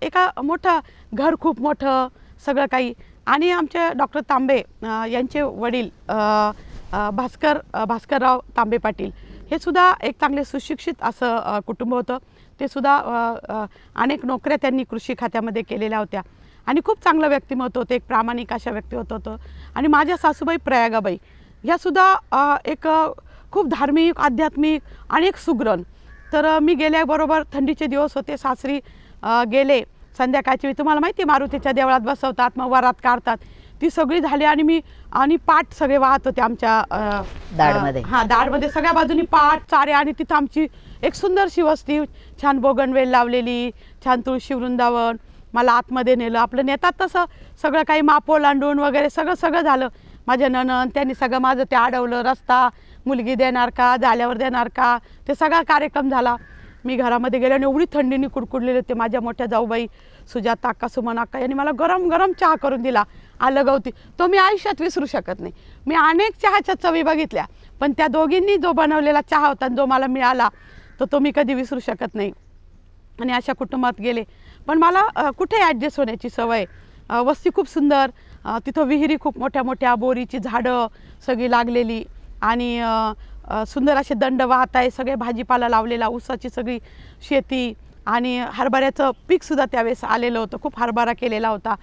एका मोठं घर, खूप मोठं सगळं काही. आणि आमचे डॉक्टर तांबे यांचे वडील भास्करराव तांबे पाटील हे सुद्धा एक चांगले सुशिक्षित असं कुटुंब होतं. ते सुद्धा अनेक नोकऱ्या त्यांनी कृषी खात्यामध्ये केलेल्या होत्या आणि खूप चांगलं व्यक्तिमत्व होतं, एक प्रामाणिक अशा व्यक्तिमत्व होतं. आणि माझ्या सासूबाई प्रयागाबाई ह्यासुद्धा एक खूप धार्मिक, आध्यात्मिक आणि एक सुगरण. तर मी गेल्याबरोबर थंडीचे दिवस होते, सासरी गेले संध्याकाळची, तुम्हाला माहिती आहे मारुतीच्या देवळात बसवतात, मग वरात काढतात, ती सगळी झाली आणि पाट सगळे वाहत होते आमच्या दाडमध्ये. दाडमध्ये सगळ्या बाजूनी पाट, चारे, आणि तिथं आमची एक सुंदरशी वस्ती, छान बोगनवेल लावलेली, छान तुळशी वृंदावन. मला आतमध्ये नेलं, आपलं नेतात तसं सगळं काही माप ओलांडून वगैरे सगळं झालं. माझ्या नणंद त्यांनी सगळं माझं ते अडवलं, रस्ता, मुलगी देणार का, झाल्यावर देणार का, ते सगळा कार्यक्रम झाला. मी घरामध्ये गेले आणि एवढी थंडीने कुडकुडलेले होते. माझ्या मोठ्या जाऊबाई सुजाता अक्का, सुमन अक्का यांनी मला गरम गरम चहा करून दिला, आलं गवती. तो मी आयुष्यात विसरू शकत नाही. मी अनेक चहाच्या चवी बघितल्या, पण त्या दोघींनी जो बनवलेला चहा होता जो मला मिळाला तो मी कधी विसरू शकत नाही. आणि अशा कुटुंबात गेले. पण मला कुठे ॲडजस्ट होण्याची सवय. वस्ती खूप सुंदर, तिथं विहिरी खूप मोठ्या मोठ्या, बोरीची झाडं सगळी लागलेली आणि सुंदर असे दंड वाहत आहे, सगळे भाजीपाला लावलेला, ऊसाची सगळी शेती आणि हरभऱ्याचं पीकसुद्धा त्यावेळेस आलेलं होतं, खूप हरभरा केलेला होता.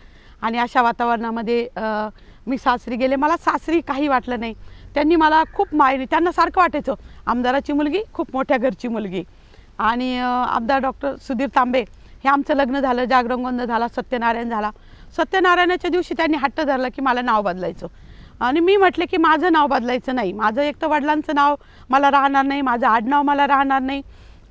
आणि अशा वातावरणामध्ये मी सासरी गेले. मला सासरी काही वाटलं नाही. त्यांनी मला खूप मायेने, त्यांना सारखं वाटायचं आमदाराची मुलगी, खूप मोठ्या घरची मुलगी. आणि आमदार डॉक्टर सुधीर तांबे हे आमचं लग्न झालं, जागरण झाला, सत्यनारायण झाला. सत्यनारायणाच्या दिवशी त्यांनी हट्ट धरला की मला नाव बदलायचं. आणि मी म्हटले की माझं नाव बदलायचं नाही, माझं एक तर वडिलांचं नाव मला राहणार नाही, माझं आडनाव मला राहणार नाही,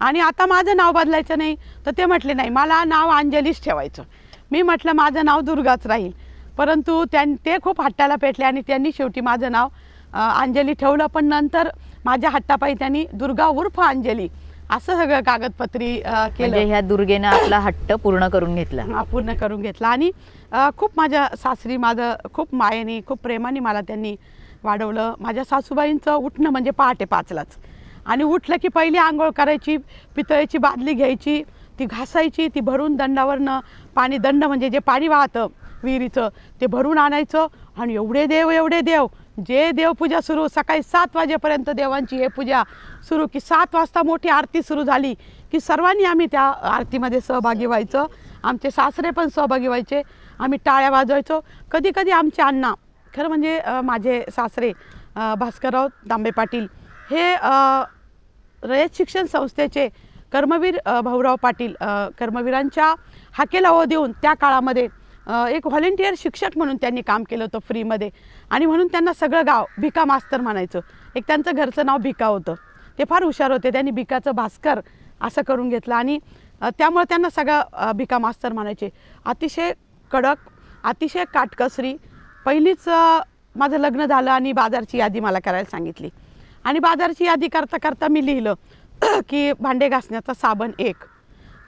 आणि आता माझं नाव बदलायचं नाही. तर ते म्हटले नाही, मला नाव अंजलीच ठेवायचं. मी म्हटलं माझं नाव दुर्गाच राहील. परंतु ते खूप हट्टाला पेटले आणि त्यांनी शेवटी माझं नाव अंजली ठेवलं. पण नंतर माझ्या हट्टापायी त्यांनी दुर्गा उर्फ अंजली असं सगळं कागदपत्री केलं. म्हणजे ह्या दुर्गेनं आपला हट्ट पूर्ण करून घेतला. पूर्ण करून घेतला. आणि खूप माझ्या सासरी माझं खूप मायेने, खूप प्रेमाने मला त्यांनी वाढवलं. माझ्या सासूबाईंचं उठणं म्हणजे पहाटे 5लाच, आणि उठलं की पहिली आंघोळ करायची, पितळेची बादली घ्यायची, ती घासायची, ती भरून दंडावरनं पाणी, दंड म्हणजे जे पाणी वाहतं विहिरीचं ते भरून आणायचं. आणि एवढे देव, जे देवपूजा सुरू, सकाळी 7 वाजेपर्यंत देवांची हे पूजा सुरू, की 7 वाजता मोठी आरती सुरू झाली की सर्वांनी आम्ही त्या आरतीमध्ये सहभागी व्हायचं. आमचे सासरे पण सहभागी व्हायचे, आम्ही टाळ्या वाजवायचो. कधी कधी आमचे अण्णा, खरं म्हणजे माझे सासरे भास्करराव तांबे पाटील हे रयत शिक्षण संस्थेचे कर्मवीर भाऊराव पाटील, कर्मवीरांच्या हाकेला हो देऊन त्या काळामध्ये एक व्हॉलेंटियर शिक्षक म्हणून त्यांनी काम केलं होतं फ्रीमध्ये. आणि म्हणून त्यांना सगळं गाव भिका मास्तर म्हणायचं. एक त्यांचं घरचं नाव भिका होतं. ते फार हुशार होते, त्यांनी भिकाचं भास्कर असं करून घेतलं. आणि त्यामुळे त्यांना सगळं भिका मास्तर म्हणायचे. अतिशय कडक, अतिशय काटकसरी. पहिलीच माझं लग्न झालं आणि बाजारची यादी मला करायला सांगितली. आणि बाजारची यादी करता करता मी लिहिलं की भांडे घासण्याचा साबण 1.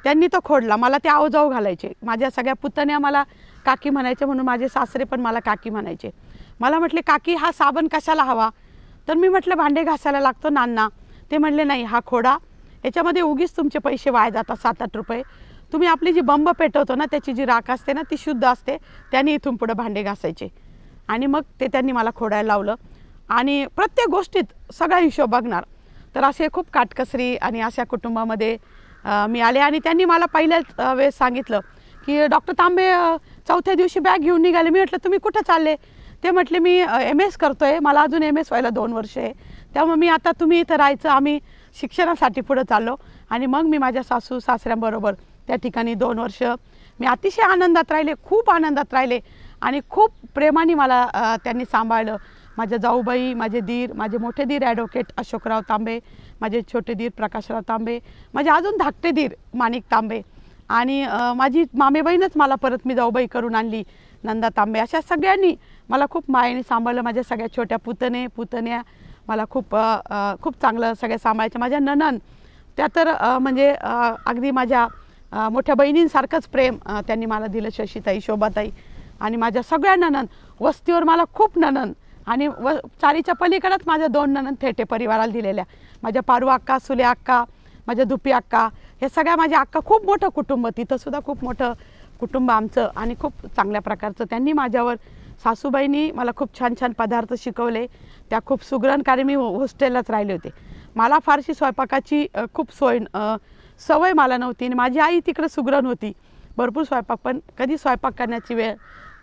त्यांनी तो खोडला. मला ते आवजाऊ घालायचे. माझ्या सगळ्या पुतण्या मला काकी म्हणायचे, म्हणून माझे सासरे पण मला काकी म्हणायचे. मला म्हटले काकी हा साबण कशाला हवा? तर मी म्हटलं भांडे घासायला लागतो नाना. ते म्हणले नाही, हा खोडा, याच्यामध्ये उगीच तुमचे पैसे वाया जातात 7-8 रुपये. तुम्ही आपली जी बंब पेटवतो ना त्याची जी राख असते ना ती शुद्ध असते, त्याने इथून पुढे भांडे घासायचे. आणि मग ते त्यांनी मला खोडायला लावलं. आणि प्रत्येक गोष्टीत सगळा हिशोब बघणार. तर असे खूप काटकसरी आणि अशा कुटुंबामध्ये मी आले. आणि त्यांनी मला पहिल्याच वेळेस सांगितलं की डॉक्टर तांबे 4थ्या दिवशी बॅग घेऊन निघाले. मी म्हटलं तुम्ही कुठं चालले? ते म्हटले मी MS करतोय, मला अजून MS व्हायला 2 वर्ष आहे, त्यामुळे मी आता तुम्ही इथं राहायचं, आम्ही शिक्षणासाठी पुढं चाललो. आणि मग मी माझ्या सासू सासऱ्यांबरोबर त्या ठिकाणी 2 वर्ष मी अतिशय आनंदात राहिले, खूप आनंदात राहिले. आणि खूप प्रेमाने मला त्यांनी सांभाळलं. माझ्या जाऊबाई, माझे दीर, माझे मोठे दीर ॲडव्होकेट अशोकराव तांबे, माझे छोटे दीर प्रकाशराव तांबे, माझे अजून धाकटे दीर माणिक तांबे, आणि माझी मामेबहीणच मला परत मी जाऊबाई करून आणली नंदा तांबे. अशा सगळ्यांनी मला खूप मायेने सांभाळलं. माझ्या सगळ्या छोट्या पुतण्या मला खूप खूप चांगलं सगळ्या सांभाळायच्या. माझ्या नणन त्या तर म्हणजे अगदी माझ्या मोठ्या बहिणींसारखंच प्रेम त्यांनी मला दिलं, शशीताई, शोभाताई. आणि माझ्या सगळ्या नणन, वस्तीवर मला खूप नणन, आणि चारीच्या पलीकडंच माझ्या 2 नणन थेटे परिवाराला दिलेल्या. माझ्या पारू अक्का, सुले अक्का, माझ्या दुपी अक्का, हे सगळ्या माझ्या अक्का. खूप मोठं कुटुंब, तिथंसुद्धा खूप मोठं कुटुंब आमचं. आणि खूप चांगल्या प्रकारचं त्यांनी माझ्यावर, सासूबाईंनी मला खूप छान छान पदार्थ शिकवले. त्या खूप सुगरण, कारण मी हॉस्टेललाच राहिले होते. मला फारशी स्वयंपाकाची खूप सवय मला नव्हती. आणि माझी आई तिकडे सुगरण होती, भरपूर स्वयंपाक, पण कधी स्वयंपाक करण्याची वेळ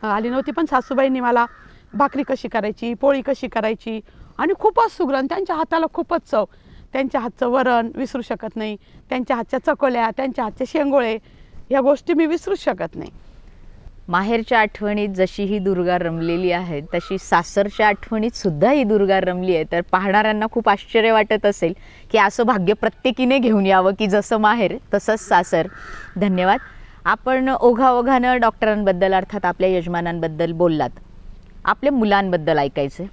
आली नव्हती. पण सासूबाईंनी मला भाकरी कशी करायची, पोळी कशी करायची, आणि खूपच सुगरण. त्यांच्या हाताला खूपच चव. त्यांच्या हातचं वरण विसरू शकत नाही, त्यांच्या हातच्या चकोल्या, त्यांच्या हातचे शेंगोळे, ह्या गोष्टी मी विसरूच शकत नाही. माहेरच्या आठवणीत जशी ही दुर्गा रमलेली आहे तशी सासरच्या आठवणीत सुद्धा ही दुर्गा रमली आहे. तर पाहणाऱ्यांना खूप आश्चर्य वाटत असेल की असं भाग्य प्रत्येकीने घेऊन यावं की जसं माहेर तसंच सासर. धन्यवाद. आपण ओघाओघानं डॉक्टरांबद्दल, अर्थात आपल्या यजमानांबद्दल बोललात. आपल्या मुलांबद्दल ऐकायचं.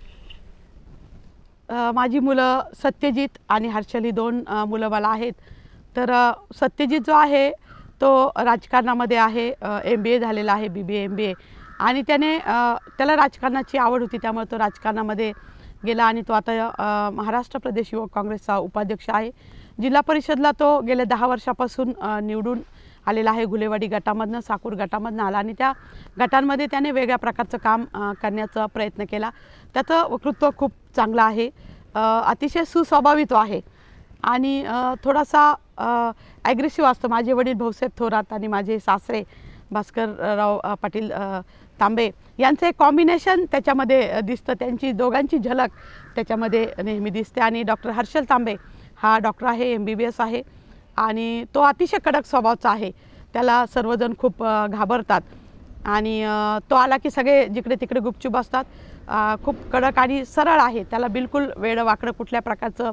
माझी मुलं सत्यजित आणि हर्षली 2 मुलं मला आहेत. तर सत्यजित जो आहे तो राजकारणामध्ये आहे, MBA झालेला आहे, BBA MBA. आणि त्याला राजकारणाची आवड होती, त्यामुळे तो राजकारणामध्ये गेला. आणि तो आता महाराष्ट्र प्रदेश युवक काँग्रेसचा उपाध्यक्ष आहे. जिल्हा परिषदला तो गेल्या 10 वर्षापासून निवडून आलेला आहे. गुलेवाडी गटामधनं, साकूर गटामधनं आला. आणि त्या गटांमध्ये त्याने वेगळ्या प्रकारचं काम करण्याचा प्रयत्न केला. त्याचं वक्तृत्व खूप चांगलं आहे. अतिशय सुस्वभावित आहे आणि थोडासा ॲग्रेसिव्ह असतो. माझे वडील भाऊसाहेब थोरात आणि माझे सासरे भास्करराव पाटील तांबे यांचं एक कॉम्बिनेशन त्याच्यामध्ये दिसतं. त्यांची दोघांची झलक त्याच्यामध्ये नेहमी दिसते. आणि डॉक्टर हर्षल तांबे हा डॉक्टर आहे, MBBS आहे आणि तो अतिशय कडक स्वभावाचा आहे. त्याला सर्वजण खूप घाबरतात आणि तो आला की सगळे जिकडे तिकडे गुपचूप असतात. खूप कडक आणि सरळ आहे. त्याला बिलकुल वेडं वाकडं कुठल्या प्रकारचं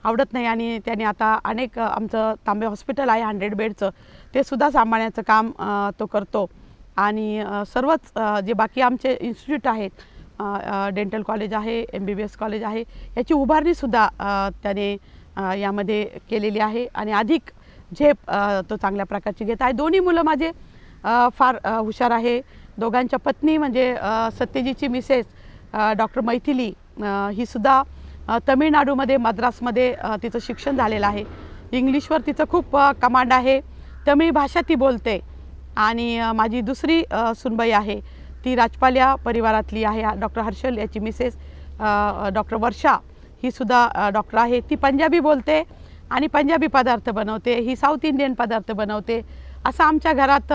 आवडत नाही. आणि त्याने आता अनेक आमचं तांबे हॉस्पिटल आहे 100 बेडचं, ते सुद्धा सांभाळण्याचं काम तो करतो. आणि सर्वच जे बाकी आमचे इन्स्टिट्यूट आहेत, डेंटल कॉलेज आहे, MBBS कॉलेज आहे, याची उभारणीसुद्धा त्याने यामध्ये केलेली आहे आणि अधिक झेप तो चांगल्या प्रकारची घेत आहे. दोन्ही मुलं माझे फार हुशार आहे. दोघांच्या पत्नी म्हणजे सत्यजीची मिसेस डॉक्टर मैथिली, ही सुद्धा तमिळनाडूमध्ये मद्रासमध्ये तिचं शिक्षण झालेलं आहे. इंग्लिशवर तिचं खूप कमांड आहे. तमिळ भाषा ती बोलते. आणि माझी दुसरी सुनबाई आहे, ती राजपाल्या परिवारातली आहे. डॉक्टर हर्षल याची मिसेस डॉक्टर वर्षा, ही सुद्धा डॉक्टर आहे. ती पंजाबी बोलते आणि पंजाबी पदार्थ बनवते. ही साऊथ इंडियन पदार्थ बनवते. असं आमच्या घरात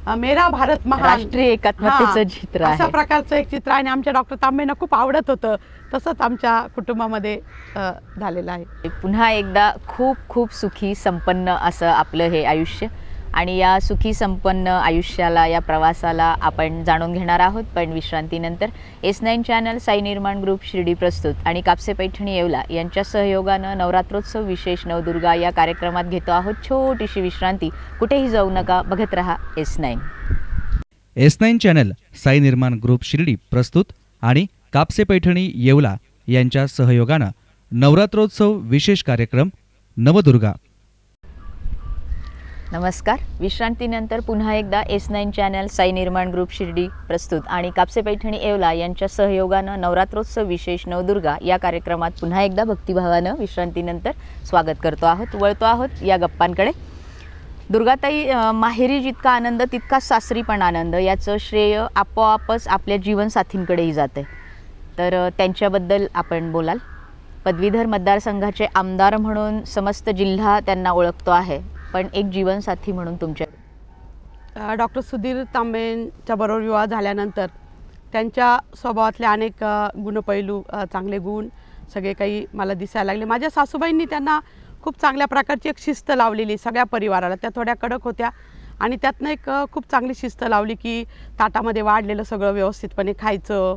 मेरा भारत महान, राष्ट्रीय एकात्मतेचं चित्र आहे. अशा प्रकारचं एक चित्र आहे. आणि आमच्या डॉक्टर तांबेंना खूप आवडत होतं. तसंच आमच्या कुटुंबामध्ये झालेलं आहे. पुन्हा एकदा खूप खूप सुखी संपन्न असं आपलं हे आयुष्य. आणि या सुखी संपन्न आयुष्याला, या प्रवासाला आपण जाणून घेणार आहोत. पण विश्रांतीनंतर S9 चॅनल, साई निर्माण ग्रुप शिर्डी प्रस्तुत आणि कापसे पैठणी येवला यांच्या सहयोगानं नवरात्रोत्सव विशेष नवदुर्गा या कार्यक्रमात घेतो आहोत छोटीशी विश्रांती. कुठेही जाऊ नका, बघत रहा S9. S9 चॅनल, साई निर्माण ग्रुप शिर्डी प्रस्तुत आणि कापसे पैठणी येवला यांच्या सहयोगानं नवरात्रोत्सव विशेष कार्यक्रम नवदुर्गा. नमस्कार. विश्रांतीनंतर पुन्हा एकदा S9 चॅनल, साई निर्माण ग्रुप शिर्डी प्रस्तुत आणि कापसे पैठणी येवला यांच्या सहयोगानं नवरात्रोत्सव विशेष नवदुर्गा या कार्यक्रमात पुन्हा एकदा भक्तिभावानं विश्रांतीनंतर स्वागत करतो आहोत. वळतो आहोत या गप्पांकडे. दुर्गाताई, माहेरी जितका आनंद तितका सासरी पण आनंद, याचं श्रेय आपोआपच आपल्या जीवनसाथींकडेही जाते. तर त्यांच्याबद्दल आपण बोलाल. पदवीधर मतदारसंघाचे आमदार म्हणून समस्त जिल्हा त्यांना ओळखतो आहे, पण एक जीवनसाथी म्हणून तुमच्या डॉक्टर सुधीर तांबेंच्या बरोबर विवाह झाल्यानंतर त्यांच्या स्वभावातले अनेक गुणपैलू, चांगले गुण सगळे काही मला दिसायला लागले. माझ्या सासूबाईंनी त्यांना खूप चांगल्या प्रकारची एक शिस्त लावलेली सगळ्या परिवाराला. त्या थोड्या कडक होत्या आणि त्यातनं एक खूप चांगली शिस्त लावली की ताटामध्ये वाढलेलं सगळं व्यवस्थितपणे खायचं,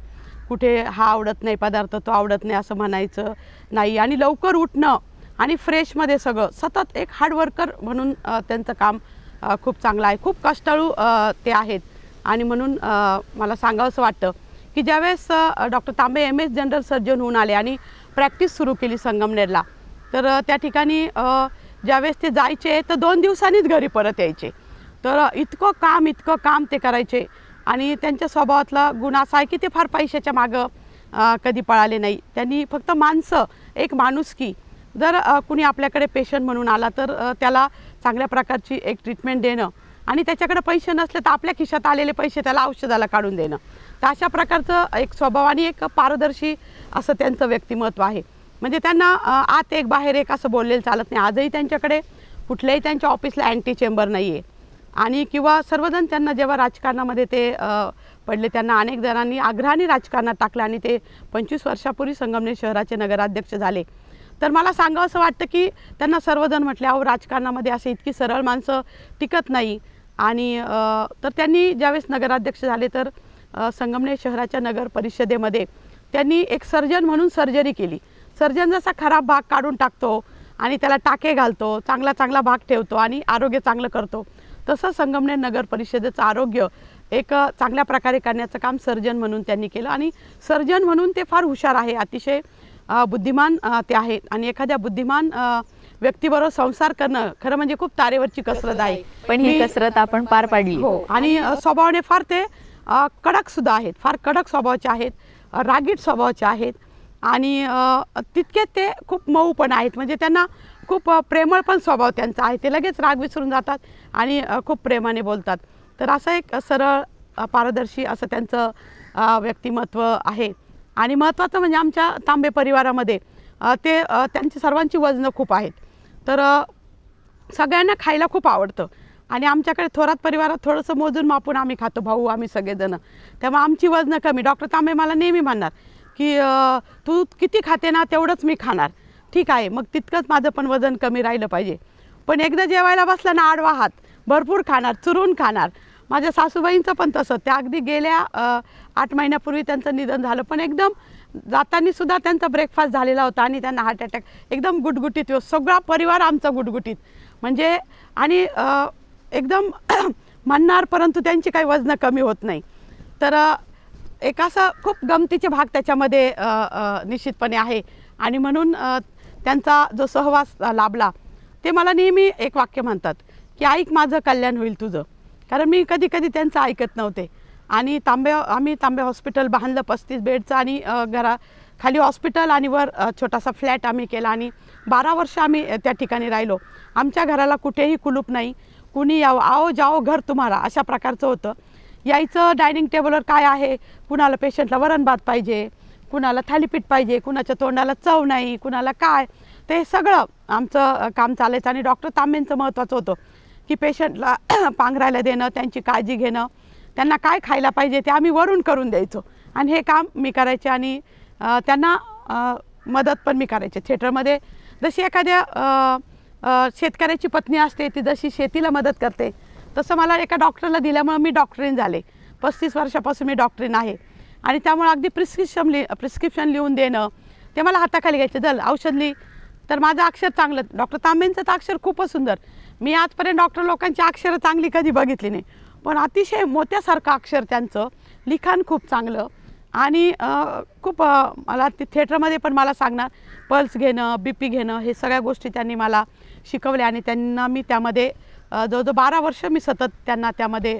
कुठे हा आवडत नाही पदार्थ, तो आवडत नाही असं म्हणायचं नाही. आणि लवकर उठणं आणि फ्रेशमध्ये सगळं, सतत एक हार्डवर्कर म्हणून त्यांचं काम खूप चांगलं आहे. खूप कष्टाळू ते आहेत. आणि म्हणून मला सांगावंसं वाटतं की ज्यावेळेस डॉक्टर तांबे MS जनरल सर्जन होऊन आले आणि प्रॅक्टिस सुरू केली संगमनेरला, तर त्या ठिकाणी ज्यावेळेस ते जायचे तर 2 दिवसांनीच घरी परत यायचे. तर इतकं काम ते करायचे. आणि त्यांच्या स्वभावातला गुण असा आहे की ते फार पैशाच्या मागं कधी पळाले नाही. त्यांनी फक्त माणसं, एक माणुसकी, जर कुणी आपल्याकडे पेशंट म्हणून आला तर त्याला चांगल्या प्रकारची एक ट्रीटमेंट देणं आणि त्याच्याकडे पैसे नसले तर आपल्या खिशात आलेले पैसे त्याला औषधाला काढून देणं. तर अशा प्रकारचं एक स्वभाव आणि एक पारदर्शी असं त्यांचं व्यक्तिमत्व आहे. म्हणजे त्यांना आत एक बाहेर एक असं बोललेलं चालत नाही. आजही त्यांच्याकडे कुठल्याही त्यांच्या ऑफिसला अँटी चेंबर नाही आहे. आणि किंवा सर्वजण त्यांना जेव्हा राजकारणामध्ये ते पडले, त्यांना अनेक जणांनी आग्रहाने राजकारणात टाकलं आणि ते 25 वर्षापूर्वी संगमनेर शहराचे नगराध्यक्ष झाले. तर मला सांगावं असं वाटतं की त्यांना सर्वजण म्हटले, अहो राजकारणामध्ये असे इतकी सरळ माणसं टिकत नाही. आणि तर त्यांनी ज्यावेळेस नगराध्यक्ष झाले तर संगमनेर शहराच्या नगर परिषदेमध्ये त्यांनी एक सर्जन म्हणून सर्जरी केली. सर्जन जसा खराब भाग काढून टाकतो आणि त्याला टाके घालतो, चांगला भाग ठेवतो आणि आरोग्य चांगलं करतो, तसं संगमनेर नगर परिषदेचं आरोग्य एक चांगल्या प्रकारे करण्याचं काम सर्जन म्हणून त्यांनी केलं. आणि सर्जन म्हणून ते फार हुशार आहे, अतिशय बुद्धिमान ते आहेत. आणि एखाद्या बुद्धिमान व्यक्तीबरोबर संसार करणं खरं म्हणजे खूप तारेवरची कसरत आहे. पण ही कसरत आपण पार पाडली. हो. आणि स्वभावाने फार ते कडक सुद्धा आहेत, फार कडक स्वभावाचे आहेत, रागीट स्वभावाचे आहेत. आणि तितकेच ते खूप मऊ पण आहेत. म्हणजे त्यांना खूप प्रेमळ पण स्वभाव त्यांचा आहे. ते लगेच राग विसरून जातात आणि खूप प्रेमाने बोलतात. तर असं एक सरळ, पारदर्शी असं त्यांचं व्यक्तिमत्व आहे. आणि महत्त्वाचं म्हणजे आमच्या तांबे परिवारामध्ये त्यांची सर्वांची वजनं खूप आहेत. तर सगळ्यांना खायला खूप आवडतं आणि आमच्याकडे थोरात परिवारात थोडंसं मोजून मापून आम्ही खातो, भाऊ आम्ही सगळेजण. त्यामुळे आमची वजनं कमी. डॉक्टर तांबे मला नेहमी म्हणणार की तू किती खाते ना तेवढंच मी खाणार. ठीक आहे, मग तितकंच माझं पण वजन कमी राहिलं पाहिजे. पण एकदा जेवायला बसला ना आडवा हात, भरपूर खाणार, चुरून खाणार. माझ्या सासूबाईंचं पण तसं. त्या अगदी गेल्या 8 महिन्यापूर्वी त्यांचं निधन झालं, पण एकदम जाताना सुद्धा त्यांचा ब्रेकफास्ट झालेला होता आणि त्यांना हार्ट अटॅक. एकदम गुटगुटीत, सगळा परिवार आमचा गुटगुटीत म्हणजे. आणि एकदम म्हणणार, परंतु त्यांची काही वजनं कमी होत नाही. तर एक असं खूप गमतीचे भाग त्याच्यामध्ये निश्चितपणे आहे. आणि म्हणून त्यांचा जो सहवास लाभला, ते मला नेहमी एक वाक्य म्हणतात की ऐक माझं कल्याण होईल तुझं. कारण मी कधी कधी त्यांचं ऐकत नव्हते. आणि आम्ही तांबे हॉस्पिटल बांधलं 35 बेडचं आणि खाली हॉस्पिटल आणि वर छोटासा फ्लॅट आम्ही केला आणि 12 वर्ष आम्ही त्या ठिकाणी राहिलो. आमच्या घराला कुठेही कुलूप नाही, कुणी यावं, आओ जाओ घर तुम्हाला, अशा प्रकारचं होतं. यायचं, डायनिंग टेबलवर काय आहे, कुणाला पेशंटला वरण भात पाहिजे, कुणाला थालीपीठ पाहिजे, कुणाच्या तोंडाला चव नाही, कुणाला काय, ते सगळं आमचं काम चालायचं. आणि डॉक्टर तांबेंचं महत्त्वाचं होतं की पेशंटला पांघरायला देणं, त्यांची काळजी घेणं, त्यांना काय खायला पाहिजे ते आम्ही वरून करून द्यायचो. आणि हे काम मी करायचे आणि त्यांना मदत पण मी करायचे. थिएटरमध्ये जशी एखाद्या शेतकऱ्याची पत्नी असते, ती जशी शेतीला मदत करते, तसं मला एका डॉक्टरला दिल्यामुळं मी डॉक्टरीन झाले. 35 वर्षापासून मी डॉक्टरीन आहे. आणि त्यामुळे अगदी प्रिस्क्रिप्शन लिहून देणं, ते मला हाताखाली घ्यायचं. जर औषध लिही, तर माझं अक्षर चांगलं. डॉक्टर तांबेंचं तर अक्षर खूपच सुंदर. मी आजपर्यंत डॉक्टर लोकांची अक्षरं चांगली कधी बघितली नाही, पण अतिशय मोत्यासारखं अक्षर त्यांचं, लिखाण खूप चांगलं. आणि खूप मला ते थिएटरमध्ये पण मला सांगणार पल्स घेणं, BP घेणं, हे सगळ्या गोष्टी त्यांनी मला शिकवल्या. आणि त्यांना मी त्यामध्ये जवळजवळ 12 वर्ष मी सतत त्यांना त्यामध्ये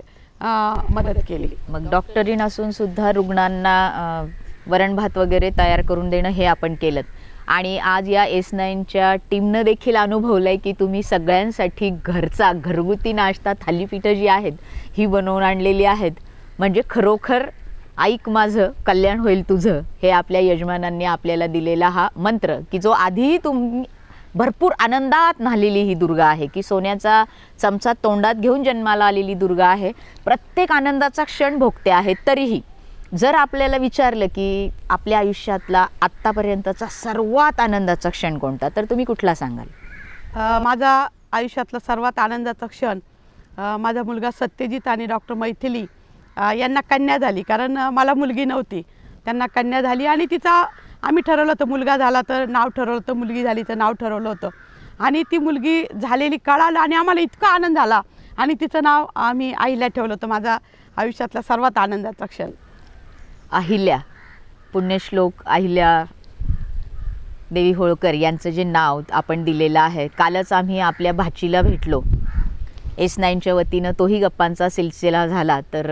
मदत केली. मग डॉक्टरीन असून सुद्धा रुग्णांना वरण भात वगैरे तयार करून देणं हे आपण केलं. आणि आज या S9च्या टीमनं देखील अनुभवलं आहे की तुम्ही सगळ्यांसाठी घरचा घरगुती नाश्ता, थालीपीठं जी आहेत ही बनवून आणलेली आहेत. म्हणजे खरोखर ऐक माझं कल्याण होईल तुझं, हे आपल्या यजमानांनी आपल्याला दिलेला हा मंत्र, की जो आधी तुम्ही भरपूर आनंदात न्हालेली ही दुर्गा आहे, की सोन्याचा चमचा तोंडात घेऊन जन्माला आलेली दुर्गा आहे. प्रत्येक आनंदाचा क्षण भोगते आहे. तरीही जर आपल्याला विचारलं की आपल्या आयुष्यातला आत्तापर्यंतचा सर्वात आनंदाचा क्षण कोणता, तर तुम्ही कुठला सांगाल? माझा आयुष्यातला सर्वात आनंदाचा क्षण माझा मुलगा सत्यजित आणि डॉक्टर मैथिली यांना कन्या झाली. कारण मला मुलगी नव्हती, त्यांना कन्या झाली. आणि तिचा आम्ही ठरवलं होतं मुलगा झाला तर नाव ठरवलं होतं, मुलगी झाली तर नाव ठरवलं होतं. आणि ती मुलगी झालेली कळालं आणि आम्हाला इतका आनंद झाला आणि तिचं नाव आम्ही अहिल्या ठेवलं होतं. माझा आयुष्यातला सर्वात आनंदाचा क्षण. अहिल्या, पुण्यश्लोक अहिल्या देवी होळकर यांचं जे नाव आपण दिलेलं आहे, कालच आम्ही आपल्या भाचीला भेटलो. S9च्या वतीनं तोही गप्पांचा सिलसिला झाला. तर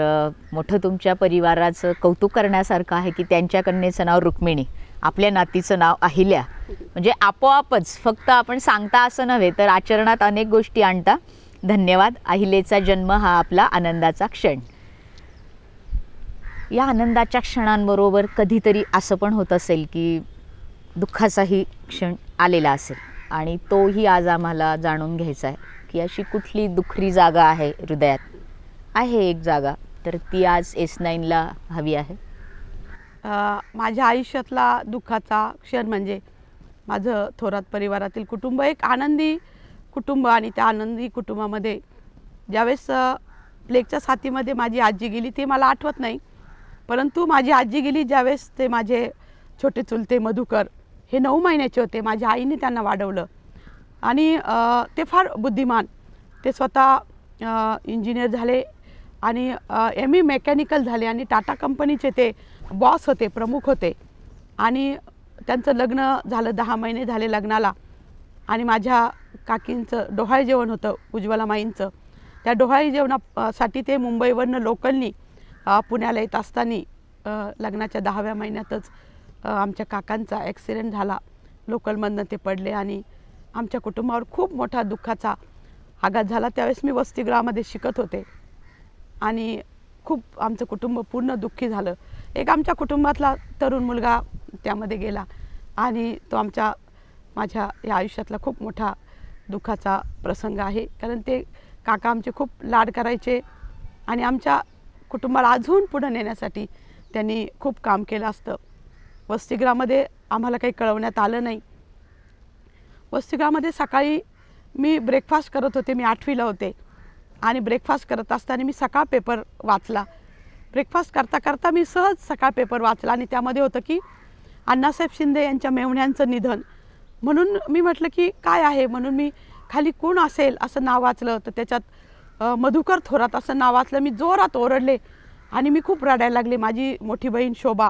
मोठं तुमच्या परिवाराचं कौतुक करण्यासारखं आहे की त्यांच्या कन्येचं नाव रुक्मिणी, आपल्या नातीचं नाव अहिल्या. म्हणजे आपोआपच फक्त आपण सांगता असं नव्हे तर आचरणात अनेक गोष्टी आणता. धन्यवाद. अहिलेचा जन्म हा आपला आनंदाचा क्षण. या आनंदाच्या क्षणांबरोबर कधीतरी असं पण होत असेल की दुःखाचाही क्षण आलेला असेल, आणि तोही आज आम्हाला जाणून घ्यायचा आहे की अशी कुठली दुखरी जागा आहे हृदयात. आहे एक जागा, तर ती आज S9ला हवी आहे. माझ्या आयुष्यातला दुःखाचा क्षण म्हणजे माझं थोरात परिवारातील कुटुंब, एक आनंदी कुटुंब. आणि त्या आनंदी कुटुंबामध्ये ज्यावेळेस प्लेगच्या साथीमध्ये माझी आजी गेली ते मला आठवत नाही, परंतु माझी आजी गेली ज्यावेळेस ते माझे छोटे चुलते मधुकर हे 9 महिन्याचे होते. माझ्या आईने त्यांना वाढवलं आणि ते फार बुद्धिमान. ते स्वतः इंजिनियर झाले आणि ME मेकॅनिकल झाले आणि टाटा कंपनीचे ते बॉस होते, प्रमुख होते. आणि त्यांचं लग्न झालं, 10 महिने झाले लग्नाला. आणि माझ्या काकींचं डोहाळे जेवण होतं, उज्ज्वला माईंचं. त्या डोहाळे जेवणासाठी ते मुंबईवरनं लोकलनी पुण्याला येत असताना लग्नाच्या 10व्या महिन्यातच आमच्या काकांचा ॲक्सिडेंट झाला. लोकलमधनं ते पडले आणि आमच्या कुटुंबावर खूप मोठा दुःखाचा आघात झाला. त्यावेळेस मी वसतिगृहामध्ये शिकत होते आणि खूप आमचं कुटुंब पूर्ण दुःखी झालं. एक आमच्या कुटुंबातला तरुण मुलगा त्यामध्ये गेला आणि तो माझ्या या आयुष्यातला खूप मोठा दुःखाचा प्रसंग आहे. कारण ते काका आमचे खूप लाड करायचे आणि आमच्या कुटुंबाला अजून पुढे नेण्यासाठी त्यांनी खूप काम केलं असतं. वसतिगृहामध्ये आम्हाला काही कळवण्यात आलं नाही. वसतिगृहामध्ये सकाळी मी ब्रेकफास्ट करत होते. मी 8वीला होते आणि ब्रेकफास्ट करत असताना मी सकाळ पेपर वाचला. ब्रेकफास्ट करता करता मी सहज सकाळ पेपर वाचला आणि त्यामध्ये होतं की अण्णासाहेब शिंदे यांच्या मेव्हण्यांचं निधन. म्हणून मी म्हटलं की काय आहे, म्हणून मी खाली कोण असेल असं नाव वाचलं. तर त्याच्यात मधुकर थोरात असं नाव वाचलं. मी जोरात ओरडले आणि मी खूप रडायला लागले. माझी मोठी बहीण शोभा,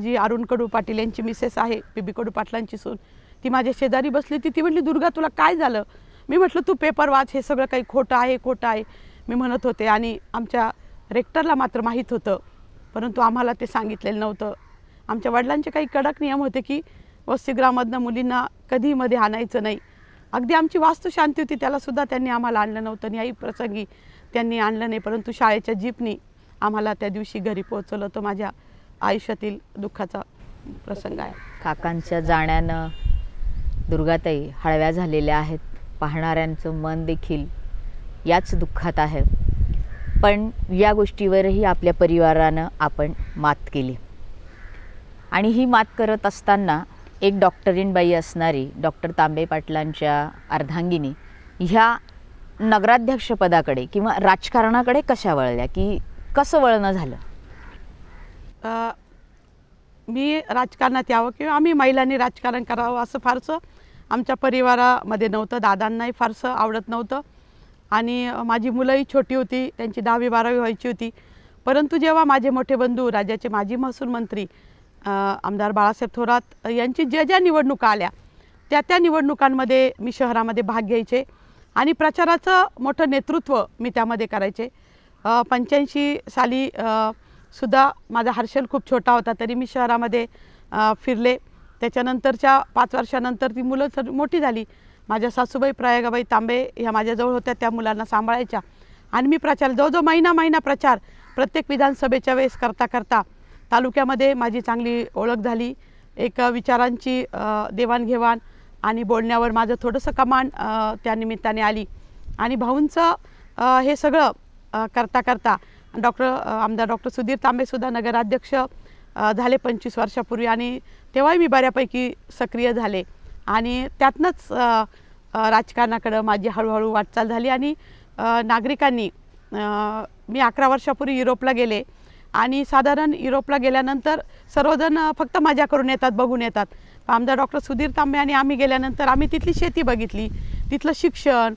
जी अरुण कडू पाटील यांची मिसेस आहे, पी.बी. कडू पाटलांची सून, ती माझ्या शेजारी बसली. ती म्हटली, दुर्गा तुला काय झालं? मी म्हटलं तू पेपर वाच, हे सगळं काही खोटं आहे मी म्हणत होते. आणि आमच्या रेक्टरला मात्र माहीत होतं, परंतु आम्हाला ते सांगितलेलं नव्हतं. आमच्या वडिलांचे काही कडक नियम होते की वसतिगृहामधनं मुलींना कधी मध्ये आणायचं नाही. अगदी आमची वास्तुशांती होती, त्यालासुद्धा त्यांनी आम्हाला आणलं नव्हतं. आणि याही प्रसंगी त्यांनी आणलं नाही, परंतु शाळेच्या जीपनी आम्हाला त्या दिवशी घरी पोहोचवलं. तो माझ्या आयुष्यातील दुःखाचा प्रसंग आहे. काकांच्या जाण्यानं दुर्गाताई हळव्या झालेल्या आहेत. पाहणाऱ्यांचं मन देखील याच दुःखात आहे. पण या गोष्टीवरही आपल्या परिवारानं आपण मात केली. आणि ही मात करत असताना एक डॉक्टरीन बाई असणारी डॉक्टर तांबे पाटलांच्या अर्धांगिनी ह्या नगराध्यक्षपदाकडे किंवा राजकारणाकडे कशा वळल्या, की कसं वळणं झालं? मी राजकारणात यावं किंवा आम्ही महिलांनी राजकारण करावं असं फारसं आमच्या परिवारामध्ये नव्हतं. दादांनाही फारसं आवडत नव्हतं आणि माझी मुलंही छोटी होती, त्यांची 10वी 12वी व्हायची होती. परंतु जेव्हा माझे मोठे बंधू, राज्याचे माजी महसूल मंत्री आमदार बाळासाहेब थोरात यांची ज्या निवडणुका आल्या त्या निवडणुकांमध्ये मी शहरामध्ये भाग घ्यायचे आणि प्रचाराचं मोठं नेतृत्व मी त्यामध्ये करायचे. 85 साली सुद्धा माझा हर्षल खूप छोटा होता, तरी मी शहरामध्ये फिरले. त्याच्यानंतरच्या 5 वर्षानंतर ती मुलं मोठी झाली. माझ्या सासूबाई प्रयागाबाई तांबे ह्या माझ्याजवळ होत्या, त्या मुलांना सांभाळायच्या आणि मी प्रचार जवळजवळ महिना प्रचार प्रत्येक विधानसभेच्या वेळेस करता तालुक्यामध्ये माझी चांगली ओळख झाली. एक विचारांची देवाणघेवाण आणि बोलण्यावर माझं थोडंसं कमांड त्यानिमित्ताने आली. आणि भाऊंचं हे सगळं करता आमदार डॉक्टर सुधीर तांबेसुद्धा नगराध्यक्ष झाले 25 वर्षापूर्वी आणि तेव्हाही मी बऱ्यापैकी सक्रिय झाले. आणि त्यातनंच राजकारणाकडं माझी हळूहळू वाटचाल झाली. आणि नागरिकांनी मी 11 वर्षापूर्वी युरोपला गेले आणि साधारण युरोपला गेल्यानंतर सर्वजण फक्त मजा करून येतात, बघून येतात. आमदार डॉक्टर सुधीर तांबे आणि आम्ही गेल्यानंतर आम्ही तिथली शेती बघितली, तिथलं शिक्षण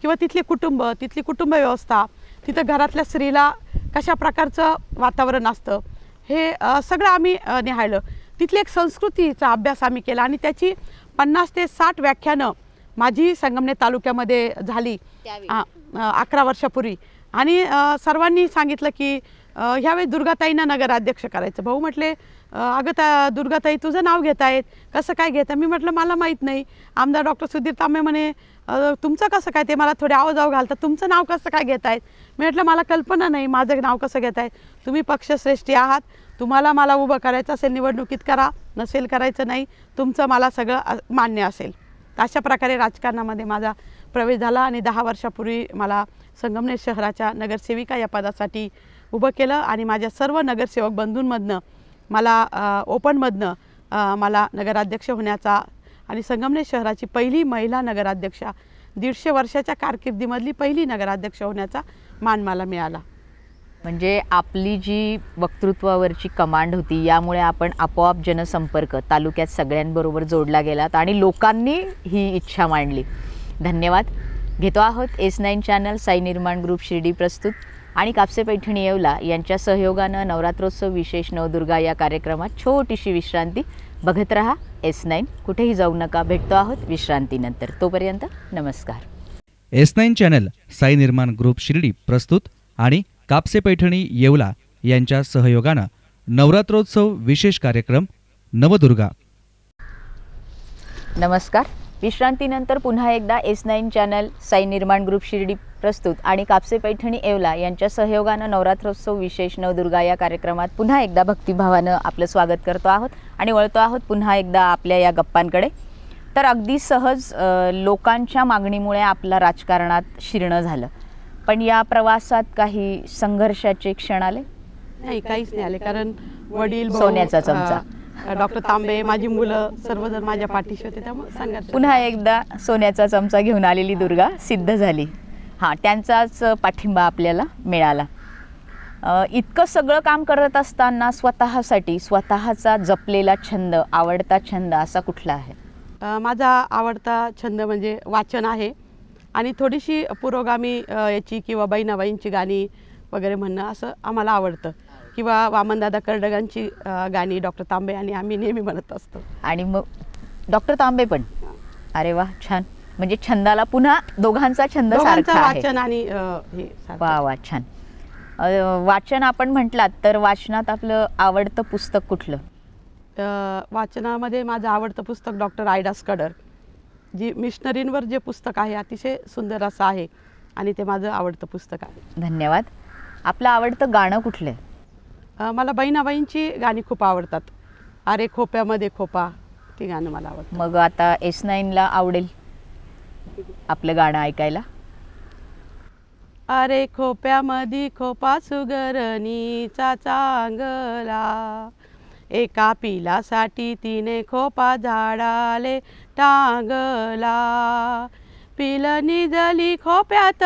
किंवा तिथली कुटुंब व्यवस्था, तिथं घरातल्या स्त्रीला कशा प्रकारचं वातावरण असतं हे सगळं आम्ही निहाळलं. तिथली एक संस्कृतीचा अभ्यास आम्ही केला आणि त्याची 50 ते 60 व्याख्यानं माझी संगमनेर तालुक्यामध्ये झाली 11 वर्षापूर्वी. आणि सर्वांनी सांगितलं की ह्यावेळी दुर्गाताईंना नगराध्यक्ष करायचं. भाऊ म्हटले, अगं दुर्गाताई तुझं नाव घेत आहेत, कसं काय घेता? मी म्हटलं मला माहीत नाही. आमदार डॉक्टर सुधीर तांबे म्हणे तुमचं कसं काय, ते मला थोडे आवाजाव घालतात, तुमचं नाव कसं काय घेत आहेत? मी म्हटलं मला कल्पना नाही माझं नाव कसं घेत आहे. तुम्ही पक्षश्रेष्ठी आहात, तुम्हाला मला उभं करायचं असेल निवडणुकीत करा, नसेल करायचं नाही, तुमचं मला सगळं मान्य असेल. अशा प्रकारे राजकारणामध्ये माझा प्रवेश झाला आणि 10 वर्षापूर्वी मला संगमनेर शहराच्या नगरसेविका या पदासाठी उभं केलं. आणि माझ्या सर्व नगरसेवक बंधूंमधनं मला ओपनमधनं मला नगराध्यक्ष होण्याचा आणि संगमनेर शहराची पहिली महिला नगराध्यक्षा, 150 वर्षाच्या कारकिर्दीमधली पहिली नगराध्यक्ष होण्याचा मान मला मिळाला. म्हणजे आपली जी वक्तृत्वावरची कमांड होती यामुळे आपण आपोआप जनसंपर्क तालुक्यात सगळ्यांबरोबर जोडला गेलात आणि लोकांनी ही इच्छा मांडली. धन्यवाद. घेतो आहोत S9 चॅनल, साई निर्माण ग्रुप शिर्डी प्रस्तुत आणि कापसे पैठणी येवला यांच्या सहयोगानं नवरात्रोत्सव विशेष नवदुर्गा या कार्यक्रमात छोटीशी विश्रांती. बघत रहा S9, कुठेही जाऊ नका. भेटतो आहोत विश्रांतीनंतर. तोपर्यंत नमस्कार. S9 चॅनल, साई निर्माण ग्रुप शिर्डी प्रस्तुत आणि कापसे पैठणी येवला यांच्या सहयोगानं नवरात्रोत्सव विशेष कार्यक्रम नवदुर्गा. नमस्कार. विश्रांतीनंतर पुन्हा एकदा S9 चॅनल, साई निर्माण ग्रुप शिर्डी प्रस्तुत आणि कापसे पैठणी येवला यांच्या सहयोगानं नवरात्रोत्सव विशेष नवदुर्गा या कार्यक्रमात पुन्हा एकदा भक्तिभावानं आपलं स्वागत करतो आहोत आणि वळतो आहोत पुन्हा एकदा आपल्या या गप्पांकडे. तर अगदी सहज लोकांच्या मागणीमुळे आपला राजकारणात शिरणं झालं, पण या प्रवासात काही संघर्षाचे क्षण आले? नाही, काहीच नाही आले, कारण वडील, सोन्याचा चमचा, डॉक्टर तांबे, माझी मुलं सर्वजण माझ्या पाठीशी होते, त्यामुळे संघर्ष. पुन्हा एकदा सोन्याचा चमचा घेऊन आलेली दुर्गा सिद्ध झाली. हां, त्यांचाच पाठिंबा आपल्याला मिळाला. इतकं सगळं काम करत असताना स्वतःसाठी स्वतःचा जपलेला छंद, आवडता छंद असा कुठला आहे? माझा आवडता छंद म्हणजे वाचन आहे आणि थोडीशी पुरोगामी याची किंवा बहिणाबाईंची गाणी वगैरे म्हणणं असं आम्हाला आवडतं, किंवा वामनदादा कर्डगांची गाणी डॉक्टर तांबे आणि आम्ही नेहमी म्हणत असतो. आणि मग डॉक्टर तांबे पण? अरे वा, छान. म्हणजे छंदाला पुन्हा दोघांचा छंद सारखा आहे. वाचन आणि हे सारखं. वा वा, छान. वाचन आपण म्हटलात तर वाचनात आपलं आवडतं पुस्तक कुठलं? वाचनामध्ये माझं आवडतं पुस्तक डॉक्टर आयडा स्कडर, जी मिशनरींवर जे पुस्तक आहे अतिशय सुंदर असं आहे आणि ते माझं आवडतं पुस्तक आहे. धन्यवाद. आपलं आवडतं गाणं कुठलं आहे? मला बहिणाबाईंची गाणी खूप आवडतात. अरे खोप्यामध्ये खोपा, ती गाणं मला आवडतं. मग आता S9ला आवडेल आपलं गाणं ऐकायला. अरे खोप्यामध्ये खोपा सुगरणीचा चांगला, एका पिलासाठी तिने खोपा झाडाले टांगला. पिल निजली खोप्यात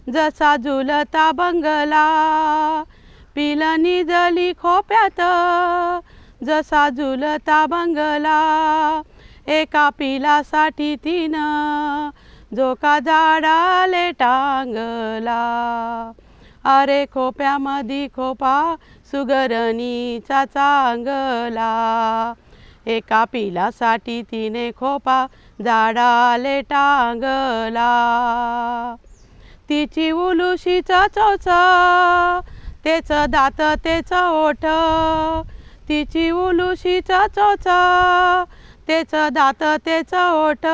जसा झुलता बंगला, पिल निजली खोप्यात जसा झुलता बंगला. एका पिलासाठी तिनं झोका झाडाले टांगला. अरे खोप्यामध्ये खोपा सुगरणीचा चांगला, एका पिलासाठी तिने खोपा झाडाले टांगला. तिची उलुशीचा चोचा, तेचं दात तेचं ओठ, तिची उलुशीचा चोचा, तेचं दात तेचं ओठ.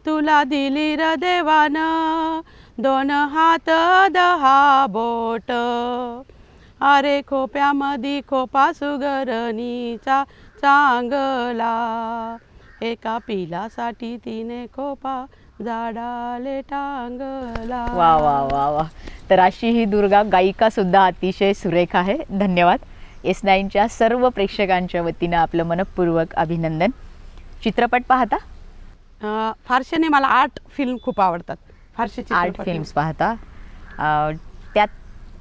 तुला दिली र देवानं 2 हात 10 बोट. अरे खोप्यामध्ये खोपा सुगरणीचा चांगला, एका पिलासाठी तिने खोपा झाडाले टांगला. वा वा वा वा. तर अशी ही दुर्गा गायिका सुद्धा अतिशय सुरेख आहे. धन्यवाद. S9च्या सर्व प्रेक्षकांच्या वतीनं आपलं मनपूर्वक अभिनंदन. चित्रपट पाहता? फारशे मला आर्ट फिल्म खूप आवडतात. फारशे आर्ट फिल्म्स पाहता. त्यात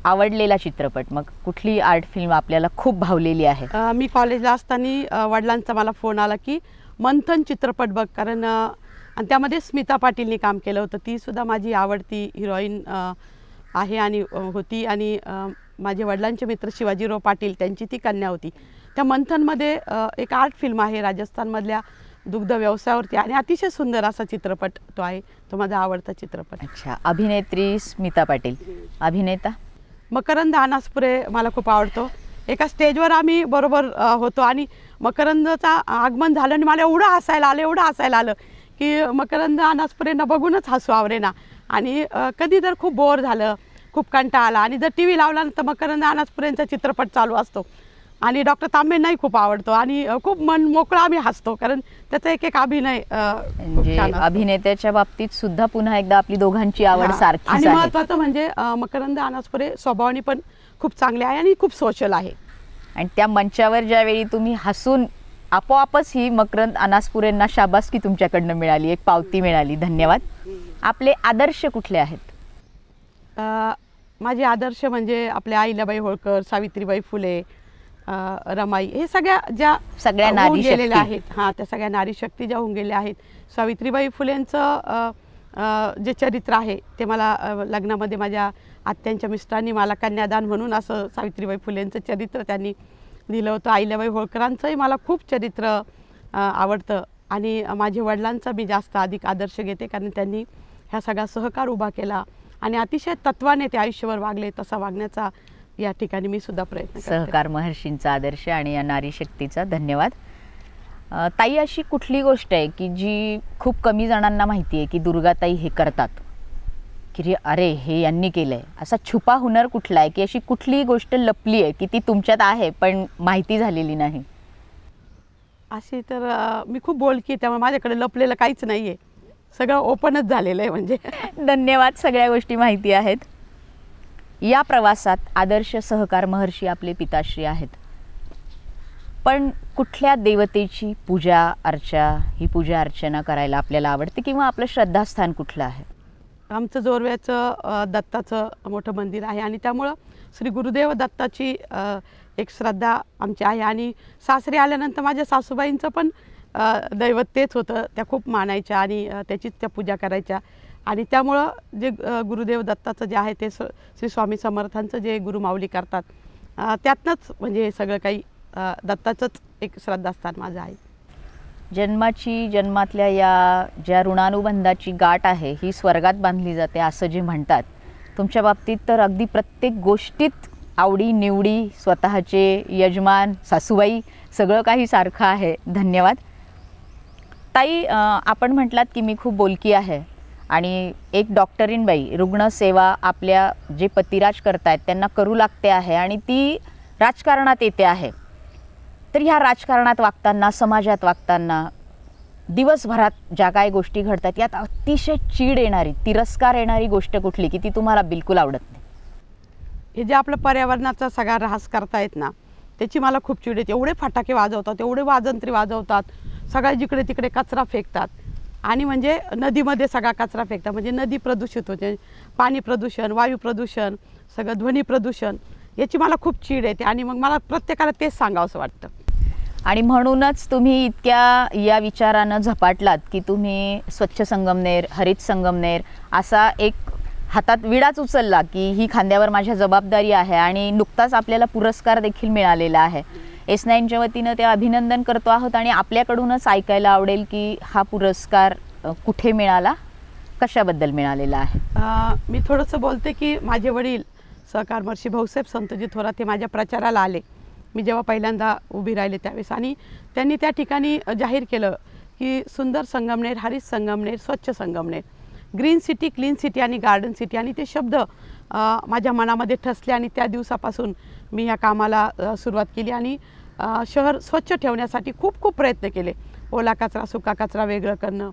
आवडलेला चित्रपट मग कुठली आर्ट फिल्म आपल्याला खूप भावलेली आहे? मी कॉलेजला असताना वडिलांचा मला फोन आला की मंथन चित्रपट बघ, कारण आणि त्यामध्ये स्मिता पाटीलनी काम केलं होतं. ती सुद्धा माझी आवडती हिरोईन आहे आणि होती. आणि माझे वडिलांचे मित्र शिवाजीराव पाटील, त्यांची ती कन्या होती. त्या मंथनमध्ये एक आर्ट फिल्म आहे राजस्थानमधल्या दुग्ध व्यवसायावरती आणि अतिशय सुंदर असा चित्रपट तो आहे. तो माझा आवडता चित्रपट. अच्छा. अभिनेत्री स्मिता पाटील. अभिनेता? मकरंद अनासपुरे मला खूप आवडतो. एका स्टेजवर आम्ही बरोबर होतो आणि मकरंदचा आगमन झालं आणि मला एवढं हसायला आलं की मकरंद अनासपुरेंना बघूनच हसू आवरेना. आणि कधी जर खूप बोर झालं, खूप कंटाळा आला आणि जर टी व्ही लावला तर मकरंद अनासपुरेंचा चित्रपट चालू असतो. आणि डॉक्टर तांबेंनाही खूप आवडतो आणि खूप मन मोकळा आम्ही हसतो, कारण त्याचा एक अभिनय म्हणजे अभिनेत्याच्या बाबतीत सुद्धा पुन्हा एकदा आपली दोघांची आवड सारखीच आहे. आणि महत्त्वाचं म्हणजे मकरंद अनासपुरे स्वभावाने पण खूप चांगले आहे आणि खूप सोशल आहे. आणि त्या मंचावर ज्यावेळी तुम्ही हसून आपोआपच ही मकरंद अनासपुरेंना शाबासकी तुमच्याकडनं मिळाली, एक पावती मिळाली. धन्यवाद. आपले आदर्श कुठले आहेत? माझे आदर्श म्हणजे आपल्या अहिल्याबाई होळकर, सावित्रीबाई फुले, रमाई, हे सगळ्या नारी गेलेल्या आहेत. हां, त्या सगळ्या नारी शक्ती ज्या होऊन गेल्या आहेत. सावित्रीबाई फुलेंचं जे चरित्र आहे ते मला लग्नामध्ये माझ्या आत्यांच्या मिस्टरांनी मला कन्यादान म्हणून असं सावित्रीबाई फुलेंचं चरित्र त्यांनी दिलं होतं. अहिल्याबाई होळकरांचंही मला खूप चरित्र आवडतं आणि माझ्या वडिलांचा मी जास्त अधिक आदर्श घेते, कारण त्यांनी ह्या सगळा सहकार उभा केला आणि अतिशय तत्वाने ते आयुष्यभर वागले. तसा वागण्याचा या ठिकाणी मी सुद्धा प्रयत्न करते. सहकार महर्षींचा आदर्श आणि या नारी शक्तीचा. धन्यवाद. ताई, अशी कुठली गोष्ट आहे की जी खूप कमी जणांना माहिती आहे की दुर्गाताई हे करतात, की अरे हे यांनी केलंय, असा छुपा हुनर कुठला आहे, की अशी कुठली गोष्ट लपली आहे की ती तुमच्यात आहे पण माहिती झालेली नाही? अशी तर मी खूप बोलकी आहे, त्यामुळे माझ्याकडे लपलेलं काहीच नाही आहे, सगळं ओपनच झालेलं आहे म्हणजे. धन्यवाद, सगळ्या गोष्टी माहिती आहेत. या प्रवासात आदर्श सहकार महर्षी आपले पिताश्री आहेत, पण कुठल्या देवतेची पूजा अर्चना करायला आपल्याला आवडते, किंवा आपलं श्रद्धास्थान कुठलं आहे? आमचं जोरव्याचं दत्ताचं मोठं मंदिर आहे आणि त्यामुळं श्री गुरुदेव दत्ताची एक श्रद्धा आमची आहे. आणि सासरी आल्यानंतर माझ्या सासूबाईंचं पण दैवत तेच होतं, त्या खूप मानायच्या आणि त्याचीच त्या पूजा करायच्या. आणि त्यामुळं जे गुरुदेव दत्ताचं जे आहे ते श्री स्वामी समर्थांचं जे गुरुमाऊली करतात त्यातनंच म्हणजे सगळं काही दत्ताचंच एक श्रद्धास्थान माझं आहे. जन्मातल्या या ज्या ऋणानुबंधाची गाठ आहे ही स्वर्गात बांधली जाते असं जे म्हणतात, तुमच्या बाबतीत तर अगदी प्रत्येक गोष्टीत आवडी निवडी, स्वतःचे यजमान, सासूबाई, सगळं काही सारखं आहे. धन्यवाद ताई. आपण म्हटलात की मी खूप बोलकी आहे आणि एक डॉक्टरीन बाई रुग्णसेवा आपल्या जे पतिराज करतायत त्यांना करू लागते आहे आणि ती राजकारणात येते आहे. तर ह्या राजकारणात वागताना, समाजात वागताना, दिवसभरात ज्या काही गोष्टी घडतात यात अतिशय चीड येणारी, तिरस्कार येणारी गोष्ट कुठली की ती तुम्हाला बिलकुल आवडत नाही? हे जे आपलं पर्यावरणाचा सगळा ऱ्हास करतायत ना, त्याची मला खूप चीड येते. एवढे फटाके वाजवतात, एवढे वाजंत्री वाजवतात, सगळ्या जिकडे तिकडे कचरा फेकतात आणि म्हणजे नदीमध्ये सगळा कचरा फेकतात, म्हणजे नदी प्रदूषित होते, पाणी प्रदूषण, वायू प्रदूषण, सगळं ध्वनी प्रदूषण, याची मला खूप चीड येते. आणि मग मला प्रत्येकाला तेच सांगावंसं वाटतं. आणि म्हणूनच तुम्ही इतक्या या विचारानं झपाटलात की तुम्ही स्वच्छ संगमनेर, हरित संगमनेर असा एक हातात विडाच उचलला की ही खांद्यावर माझ्या जबाबदारी आहे. आणि नुकताच आपल्याला पुरस्कार देखील मिळालेला आहे. S9च्या वतीनं ते अभिनंदन करतो आहोत आणि आपल्याकडूनच ऐकायला आवडेल की हा पुरस्कार कुठे मिळाला, कशाबद्दल मिळालेला आहे? मी थोडंसं बोलते की माझे वडील सहकार महर्षी भाऊसाहेब संतजी थोरात हे माझ्या प्रचाराला आले, मी जेव्हा पहिल्यांदा उभी राहिले त्यावेळेस, आणि त्यांनी त्या ठिकाणी जाहीर केलं की सुंदर संगमनेर, हरित संगमनेर, स्वच्छ Sangamner, green city, clean city आणि गार्डन सिटी. आणि ते शब्द माझ्या मनामध्ये ठसले आणि त्या दिवसापासून मी या कामाला सुरुवात केली आणि शहर स्वच्छ ठेवण्यासाठी खूप खूप प्रयत्न केले. ओला कचरा, सुका कचरा वेगळं करणं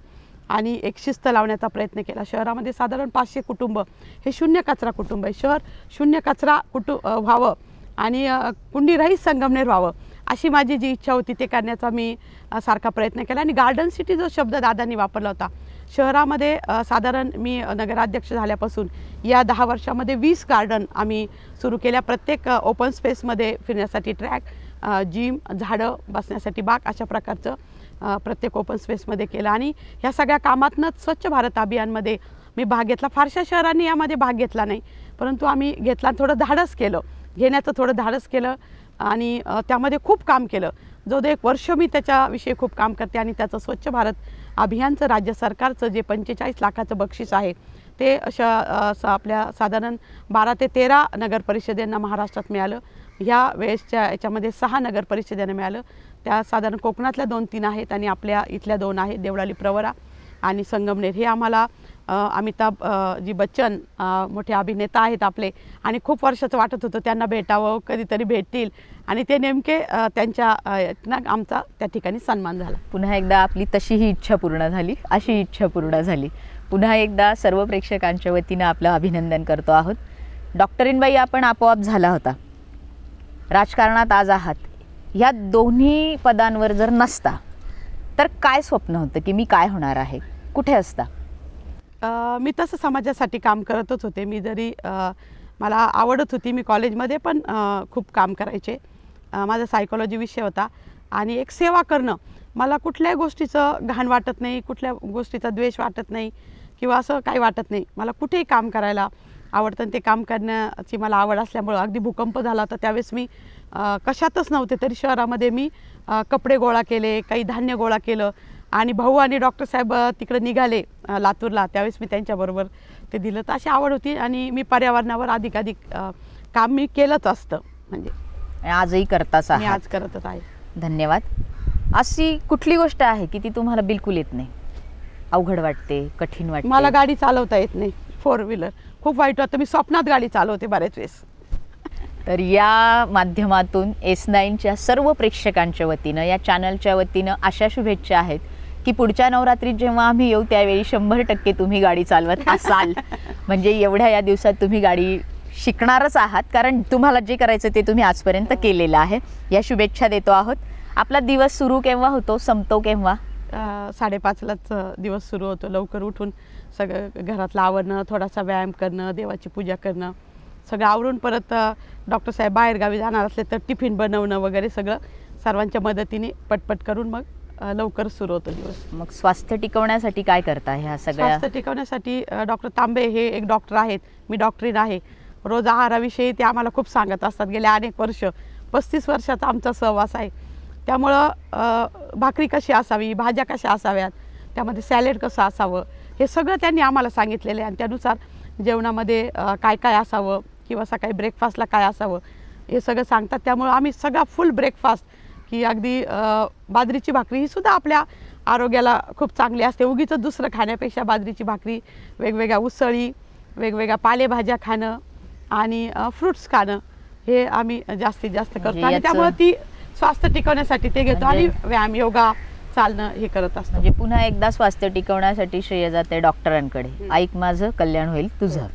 आणि एक शिस्त लावण्याचा प्रयत्न केला. शहरामध्ये साधारण 500 कुटुंब हे शून्य कचरा कुटुंब आहे. शहर शून्य कचरा व्हावं आणि कुंडीरहित संगमनेर व्हावं अशी माझी जी इच्छा होती ते करण्याचा मी सारखा प्रयत्न केला. आणि गार्डन सिटी जो शब्द दादांनी वापरला होता, शहरामध्ये साधारण मी नगराध्यक्ष झाल्यापासून या 10 वर्षामध्ये 20 गार्डन आम्ही सुरू केल्या. प्रत्येक ओपन स्पेसमध्ये फिरण्यासाठी ट्रॅक, जिम, झाडं, बसण्यासाठी बाग अशा प्रकारचं प्रत्येक ओपन स्पेसमध्ये केलं. आणि ह्या सगळ्या कामातनंच स्वच्छ भारत अभियानमध्ये मी भाग घेतला. फारशा शहरांनी यामध्ये भाग घेतला नाही, परंतु आम्ही घेतला, थोडं धाडस केलं, घेण्याचं थोडं धाडस केलं आणि त्यामध्ये खूप काम केलं. जो 1 वर्ष मी त्याच्याविषयी खूप काम करते. आणि त्याचं स्वच्छ भारत अभियानचं राज्य सरकारचं जे 45 लाखाचं बक्षीस आहे ते आपल्या साधारण 12 ते 13 नगर परिषदेंना महाराष्ट्रात मिळालं. ह्या वेळेसच्या याच्यामध्ये 6 नगर परिषदेनं मिळालं. त्या साधारण कोकणातल्या 2-3 आहेत आणि आपल्या इथल्या 2 आहेत, देवळाली प्रवरा आणि संगमनेर. हे आम्हाला अमिताभ जी बच्चन मोठे अभिनेता आहेत आपले, आणि खूप वर्षाचं वाटत होतं त्यांना भेटावं, कधीतरी भेटतील, आणि ते नेमके त्यांच्या आमचा त्या ठिकाणी सन्मान झाला. पुन्हा एकदा आपली तशी ही इच्छा पूर्ण झाली, अशी इच्छा पूर्ण झाली. पुन्हा एकदा सर्व प्रेक्षकांच्या वतीनं आपलं अभिनंदन करतो आहोत. डॉक्टरीनबाई, आपण आपोआप झाला होता, राजकारणात आज आहात. ह्या दोन्ही पदांवर जर नसता तर काय स्वप्न होतं की मी काय होणार आहे, कुठे असता? मी तसं समाजासाठी काम करतच होते. मी जरी मला आवडत होती, मी कॉलेजमध्ये पण खूप काम करायचे. माझा सायकोलॉजी विषय होता आणि एक सेवा करणं, मला कुठल्याही गोष्टीचं घाण वाटत नाही, कुठल्या गोष्टीचा द्वेष वाटत नाही किंवा असं काही वाटत नाही. मला कुठेही काम करायला आवडतं आणि ते काम करण्याची मला आवड असल्यामुळं अगदी भूकंप झाला होता त्यावेळेस मी कशातच नव्हते, तरी शहरामध्ये मी कपडे गोळा केले, काही धान्य गोळा केलं. आणि भाऊ आणि डॉक्टर साहेब तिकडे निघाले लातूरला, त्यावेळेस मी त्यांच्याबरोबर ते दिलं. तर अशी आवड होती आणि मी पर्यावरणावर अधिकाधिक काम मी केलंच असतं, म्हणजे आजही करताच मी आज करतच आहे. धन्यवाद. अशी कुठली गोष्ट आहे की ती तुम्हाला बिलकुल येत नाही, अवघड वाटते, कठीण वाटते? मला गाडी चालवता येत नाही, 4 व्हीलर. खूप वाईट वाटतं, मी स्वप्नात गाडी चालवते बऱ्याच वेळेस. तर या माध्यमातून S9च्या सर्व प्रेक्षकांच्या वतीनं, या चॅनलच्या वतीनं अशा शुभेच्छा आहेत की पुढच्या नवरात्रीत जेव्हा आम्ही येऊ त्यावेळी 100% तुम्ही गाडी चालवत असाल. म्हणजे एवढ्या या दिवसात तुम्ही गाडी शिकणारच आहात, कारण तुम्हाला जे करायचं ते तुम्ही आजपर्यंत केलेलं आहे. या शुभेच्छा देतो आहोत. आपला दिवस सुरू केव्हा होतो, संपतो केव्हा? 5:30लाच दिवस सुरू होतो. लवकर उठून सगळं घरातलं आवरणं, थोडासा व्यायाम करणं, देवाची पूजा करणं, सगळं आवरून परत डॉक्टर साहेब बाहेरगावी जाणार असले तर टिफिन बनवणं वगैरे सगळं सर्वांच्या मदतीने पटपट करून मग लवकर सुरू होतो दिवस. मग स्वास्थ्य टिकवण्यासाठी काय करता? ह्या सगळ्या स्वास्थ्य टिकवण्यासाठी डॉक्टर तांबे हे एक डॉक्टर आहेत, मी डॉक्टरीन आहे. रोज आहाराविषयी ते आम्हाला खूप सांगत असतात. गेल्या अनेक वर्ष, 35 वर्षाचा आमचा सहवास आहे. त्यामुळं भाकरी कशी असावी, भाज्या कशा असाव्यात, त्यामध्ये सॅलेड कसं असावं, हे सगळं त्यांनी आम्हाला सांगितलेलं आहे. आणि त्यानुसार जेवणामध्ये काय काय असावं किंवा सकाळी ब्रेकफास्टला काय असावं हे सगळं सांगतात. त्यामुळं आम्ही सगळा फुल ब्रेकफास्ट, की अगदी बाजरीची भाकरी ही सुद्धा आपल्या आरोग्याला खूप चांगली असते. उगीच दुसरं खाण्यापेक्षा बाजरीची भाकरी, वेगवेगळ्या उसळी, वेगवेगळ्या पालेभाज्या खाणं आणि फ्रुट्स खाणं हे आम्ही जास्तीत जास्त करतो. आणि त्यामुळे ती स्वास्थ्य टिकवण्यासाठी ते घेतो. आणि व्यायाम, योगा, चालणं हे करत असतो. म्हणजे पुन्हा एकदा स्वास्थ्य टिकवण्यासाठी श्रेय जाते डॉक्टरांकडे. ऐक माझं कल्याण होईल तुझं.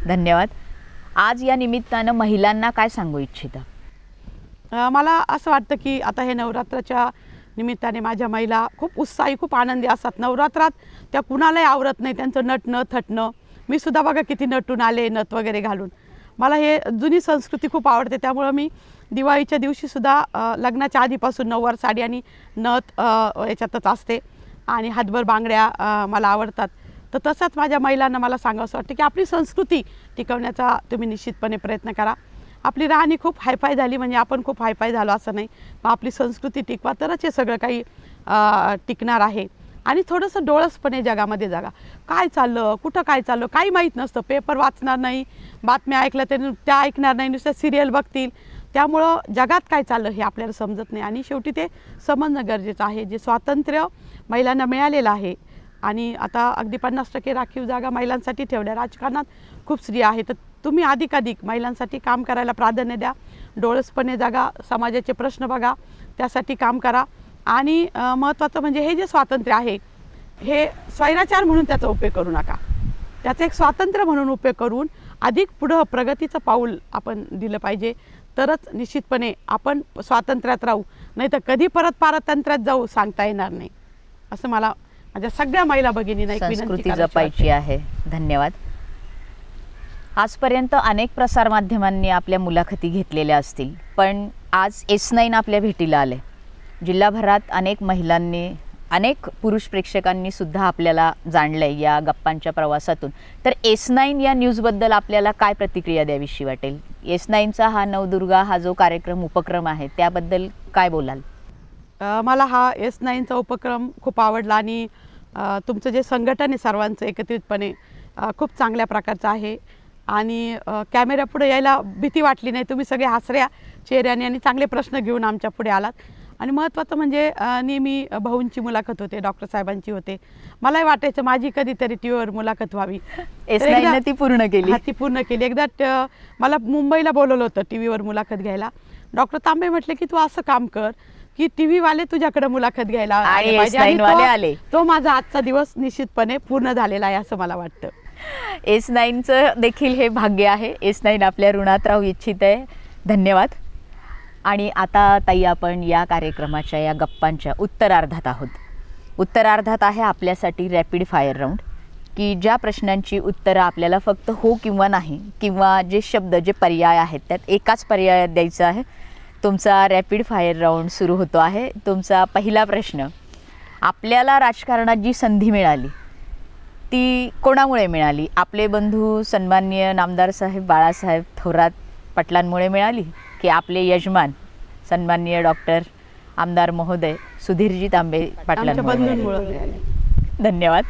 धन्यवाद. आज या निमित्तानं महिलांना काय सांगू इच्छिता? मला असं वाटतं की आता हे नवरात्राच्या निमित्ताने माझ्या महिला खूप उत्साही, खूप आनंदी असतात. नवरात्रात त्या कुणालाही आवरत नाही त्यांचं नटणं थटणं. मी सुद्धा बघा किती नटून आले, नथ वगैरे घालून. मला हे जुनी संस्कृती खूप आवडते. त्यामुळं मी दिवाळीच्या दिवशीसुद्धा लग्नाच्या आधीपासून नऊवार साडी आणि नथ याच्यातच असते आणि हातभर बांगड्या मला आवडतात. तर तसंच माझ्या महिलांना मला सांगावंसं वाटतं की आपली संस्कृती टिकवण्याचा तुम्ही निश्चितपणे प्रयत्न करा. आपली राहणी खूप हायफाय झाली म्हणजे आपण खूप हायफाय झालो असं नाही. मग आपली संस्कृती टिकवा तरच हे सगळं काही टिकणार आहे. आणि थोडंसं डोळसपणे जगामध्ये जागा. काय चाललं, कुठं काय चाललं काही माहीत नसतं. पेपर वाचणार नाही, बातम्या ऐकल्या तरी त्या ऐकणार नाही, नुसत्या सिरियल बघतील. त्यामुळं जगात काय चाललं हे आपल्याला समजत नाही. आणि शेवटी ते समजणं गरजेचं आहे. जे स्वातंत्र्य महिलांना मिळालेलं आहे आणि आता अगदी 50% राखीव जागा महिलांसाठी ठेवल्या. राजकारणात खूप स्त्रिया आहेत. तर तुम्ही अधिकाधिक महिलांसाठी काम करायला प्राधान्य द्या. डोळसपणे जागा, समाजाचे प्रश्न बघा, त्यासाठी काम करा. आणि महत्त्वाचं म्हणजे हे जे स्वातंत्र्य आहे हे स्वैराचार म्हणून त्याचा उपयोग करू नका. त्याचं एक स्वातंत्र्य म्हणून उपयोग करून अधिक पुढं प्रगतीचं पाऊल आपण दिलं पाहिजे. तरच निश्चितपणे आपण स्वातंत्र्यात राहू. नाही तर कधी परत पारतंत्र्यात जाऊ सांगता येणार नाही. असं मला माझ्या सगळ्या महिला भगिनींना एक संस्कृती जपायची आहे. धन्यवाद. आजपर्यंत अनेक प्रसारमाध्यमांनी आपल्या मुलाखती घेतलेल्या असतील, पण आज S9 आपल्या भेटीला आले. जिल्हाभरात अनेक महिलांनी, अनेक पुरुष प्रेक्षकांनी सुद्धा आपल्याला जाणलंय या गप्पांच्या प्रवासातून. तर S9 या न्यूजबद्दल आपल्याला काय प्रतिक्रिया द्यावीशी वाटेल? S9चा हा नवदुर्गा हा जो कार्यक्रम, उपक्रम आहे त्याबद्दल काय बोलाल? मला हा S9चा उपक्रम खूप आवडला. आणि तुमचं जे संघटन आहे सर्वांचं एकत्रितपणे खूप चांगल्या प्रकारचं आहे. आणि कॅमेऱ्यापुढे यायला भीती वाटली नाही. तुम्ही सगळे हसऱ्या चेहऱ्याने आणि चांगले प्रश्न घेऊन आमच्या पुढे आलात. आणि महत्त्वाचं म्हणजे नेहमी भाऊंची मुलाखत होते, डॉक्टर साहेबांची होते. मलाही वाटायचं माझी कधीतरी टी व्हीवर मुलाखत व्हावी. S9ने ती पूर्ण केली. ती पूर्ण केली. एकदा मला मुंबईला बोलवलं होतं टी व्हीवर मुलाखत घ्यायला. डॉक्टर तांबे म्हटले की तू असं काम कर की टी व्हीवाले तुझ्याकडे मुलाखत घ्यायला आले. तो माझा आजचा दिवस निश्चितपणे पूर्ण झालेला आहे असं मला वाटतं. S9चं देखील हे भाग्य आहे. S9 आपल्या ऋणात राहू इच्छित आहे. धन्यवाद. आणि आता ताई आपण या कार्यक्रमाच्या, या गप्पांच्या उत्तरार्धात आहोत. उत्तरार्धात आहे आपल्यासाठी रॅपिड फायर राऊंड, की ज्या प्रश्नांची उत्तरं आपल्याला फक्त हो किंवा नाही, किंवा जे शब्द, जे पर्याय आहेत त्यात एकाच पर्यायात द्यायचं आहे. तुमचा रॅपिड फायर राऊंड सुरू होतो आहे. तुमचा पहिला प्रश्न, आपल्याला राजकारणात जी संधी मिळाली ती कोणामुळे मिळाली? आपले बंधू सन्माननीय नामदार साहेब बाळासाहेब थोरात पाटलांमुळे मिळाली, की आपले यजमान सन्माननीय डॉक्टर आमदार महोदय सुधीरजी तांबे पाटलांमुळे? धन्यवाद.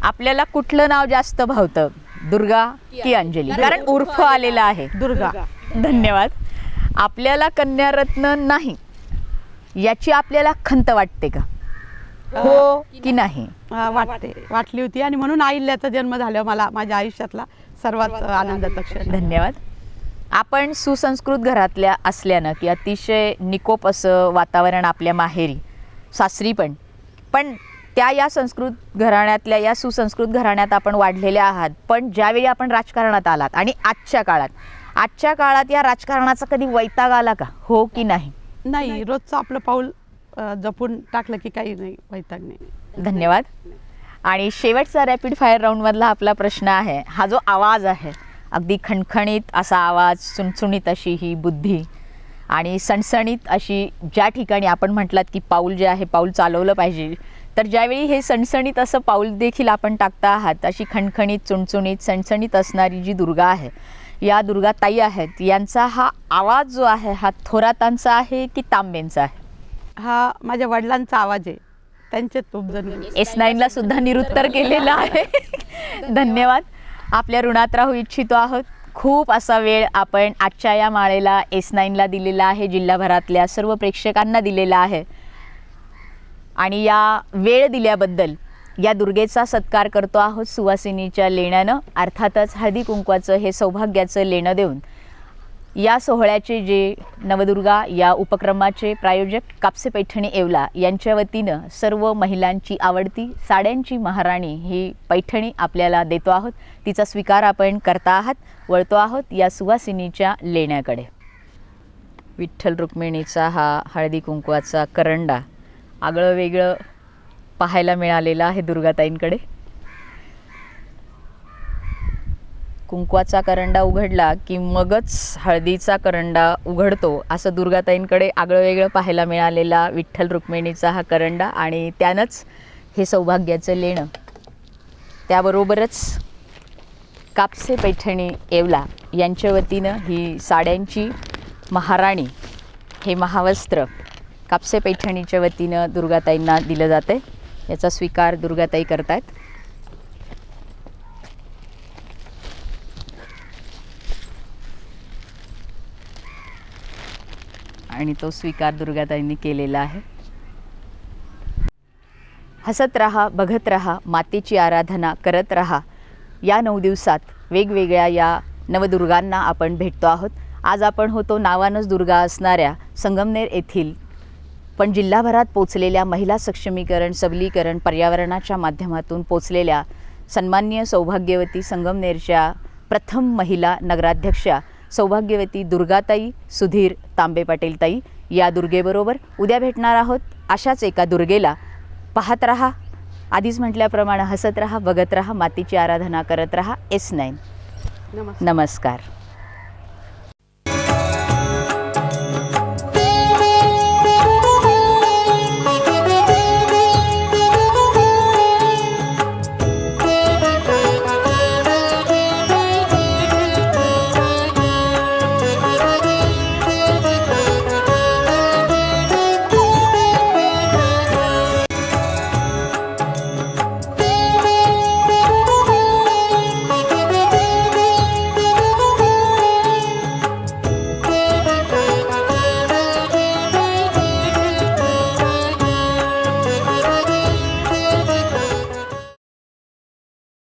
आपल्याला कुठलं नाव जास्त भावतं, दुर्गा की अंजली? कारण उर्फ आलेला आहे. दुर्गा. धन्यवाद. आपल्याला कन्यारत्न नाही, याची आपल्याला खंत वाटते का? हो की नाही? वाटली होती आणि म्हणून अहिल्याचा जन्म झाल्यावर मला माझ्या आयुष्यातला सर्वात आनंदाचा क्षण. धन्यवाद. आपण सुसंस्कृत घरातल्या असल्यानं की अतिशय निकोप असं वातावरण आपल्या माहेरी सासरी पण या संस्कृत घराण्यातल्या या सुसंस्कृत घराण्यात आपण वाढलेले आहात. पण ज्यावेळी आपण राजकारणात आलात आणि आजच्या काळात या राजकारणाचा कधी वैताग आला का? हो की नाही? नाही, रोजचं आपलं पाऊल जपून टाकलं की काही नाही, वैताग नाही. धन्यवाद. आणि शेवटचा रॅपिड फायर राऊंडमधला आपला प्रश्न आहे. हा जो आवाज आहे, अगदी खणखणीत असा आवाज, चुणचुणीत अशी ही बुद्धी आणि सणसणीत अशी ज्या ठिकाणी आपण म्हटलात की पाऊल जे आहे पाऊल चालवलं पाहिजे, तर ज्यावेळी हे सणसणीत असं पाऊल देखील आपण टाकता आहात, अशी खणखणीत चुणचुणीत सणसणीत असणारी जी दुर्गा आहे, या दुर्गा ताई आहेत, यांचा हा आवाज जो आहे हा थोरातांचा आहे की तांबेंचा आहे? हा माझ्या वडिलांचा आवाज आहे, त्यांचे तुपजण. S9ला सुद्धा निरुत्तर केलेलं आहे. धन्यवाद. आपल्या ऋणात राहू इच्छितो आहोत. खूप असा वेळ आपण आजच्या या माळेला S9ला दिलेला आहे, जिल्हाभरातल्या सर्व प्रेक्षकांना दिलेला आहे. आणि या वेळ दिल्याबद्दल या दुर्गेचा सत्कार करतो आहोत सुवासिनीच्या लेण्यानं. अर्थातच हळदी कुंकवाचं हे सौभाग्याचं लेणं देऊन या सोहळ्याचे जे नवदुर्गा या उपक्रमाचे प्रायोजक कापसे पैठणी येवला यांच्या वतीनं सर्व महिलांची आवडती साड्यांची महाराणी ही पैठणी आपल्याला देतो आहोत. तिचा स्वीकार आपण करता आहात. वळतो आहोत या सुवासिनीच्या लेण्याकडे. विठ्ठल रुक्मिणीचा हा हळदी कुंकवाचा करंडा आगळं वेगळं पाहायला मिळालेला आहे दुर्गाताईंकडे. कुंकवाचा करंडा उघडला की मगच हळदीचा करंडा उघडतो, असं दुर्गाताईंकडे आगळं वेगळं पाहायला मिळालेला विठ्ठल रुक्मिणीचा हा करंडा आणि त्यानंच हे सौभाग्याचं लेणं. त्याबरोबरच कापसे पैठणी येवला यांच्या वतीनं ही साड्यांची महाराणी हे महावस्त्र कापसे पैठणीच्या वतीनं दुर्गाताईंना दिलं जाते. याचा स्वीकार दुर्गाताई करतायत. आणि तो स्वीकार दुर्गाताईंनी केलेला आहे. हसत रहा, बघत रहा, मातेची आराधना करत रहा. या 9 दिवसात वेगवेगळ्या या नवदुर्गांना आपण भेटतो आहोत. आज आपण होतो नावानच दुर्गा असणाऱ्या संगमनेर येथील पण जिल्हाभरात पोचलेल्या महिला सक्षमीकरण, सबलीकरण, पर्यावरणाच्या माध्यमातून पोचलेल्या सन्माननीय सौभाग्यवती संगमनेरच्या प्रथम महिला नगराध्यक्षा सौभाग्यवती दुर्गाताई सुधीर तांबे पाटील ताई. या दुर्गेबरोबर उद्या भेटणार आहोत अशाच एका दुर्गेला. पाहत रहा, आधीच म्हटल्याप्रमाणे हसत रहा, बघत रहा, मातीची आराधना करत रहा. S9. नमस्कार. नमस्कार.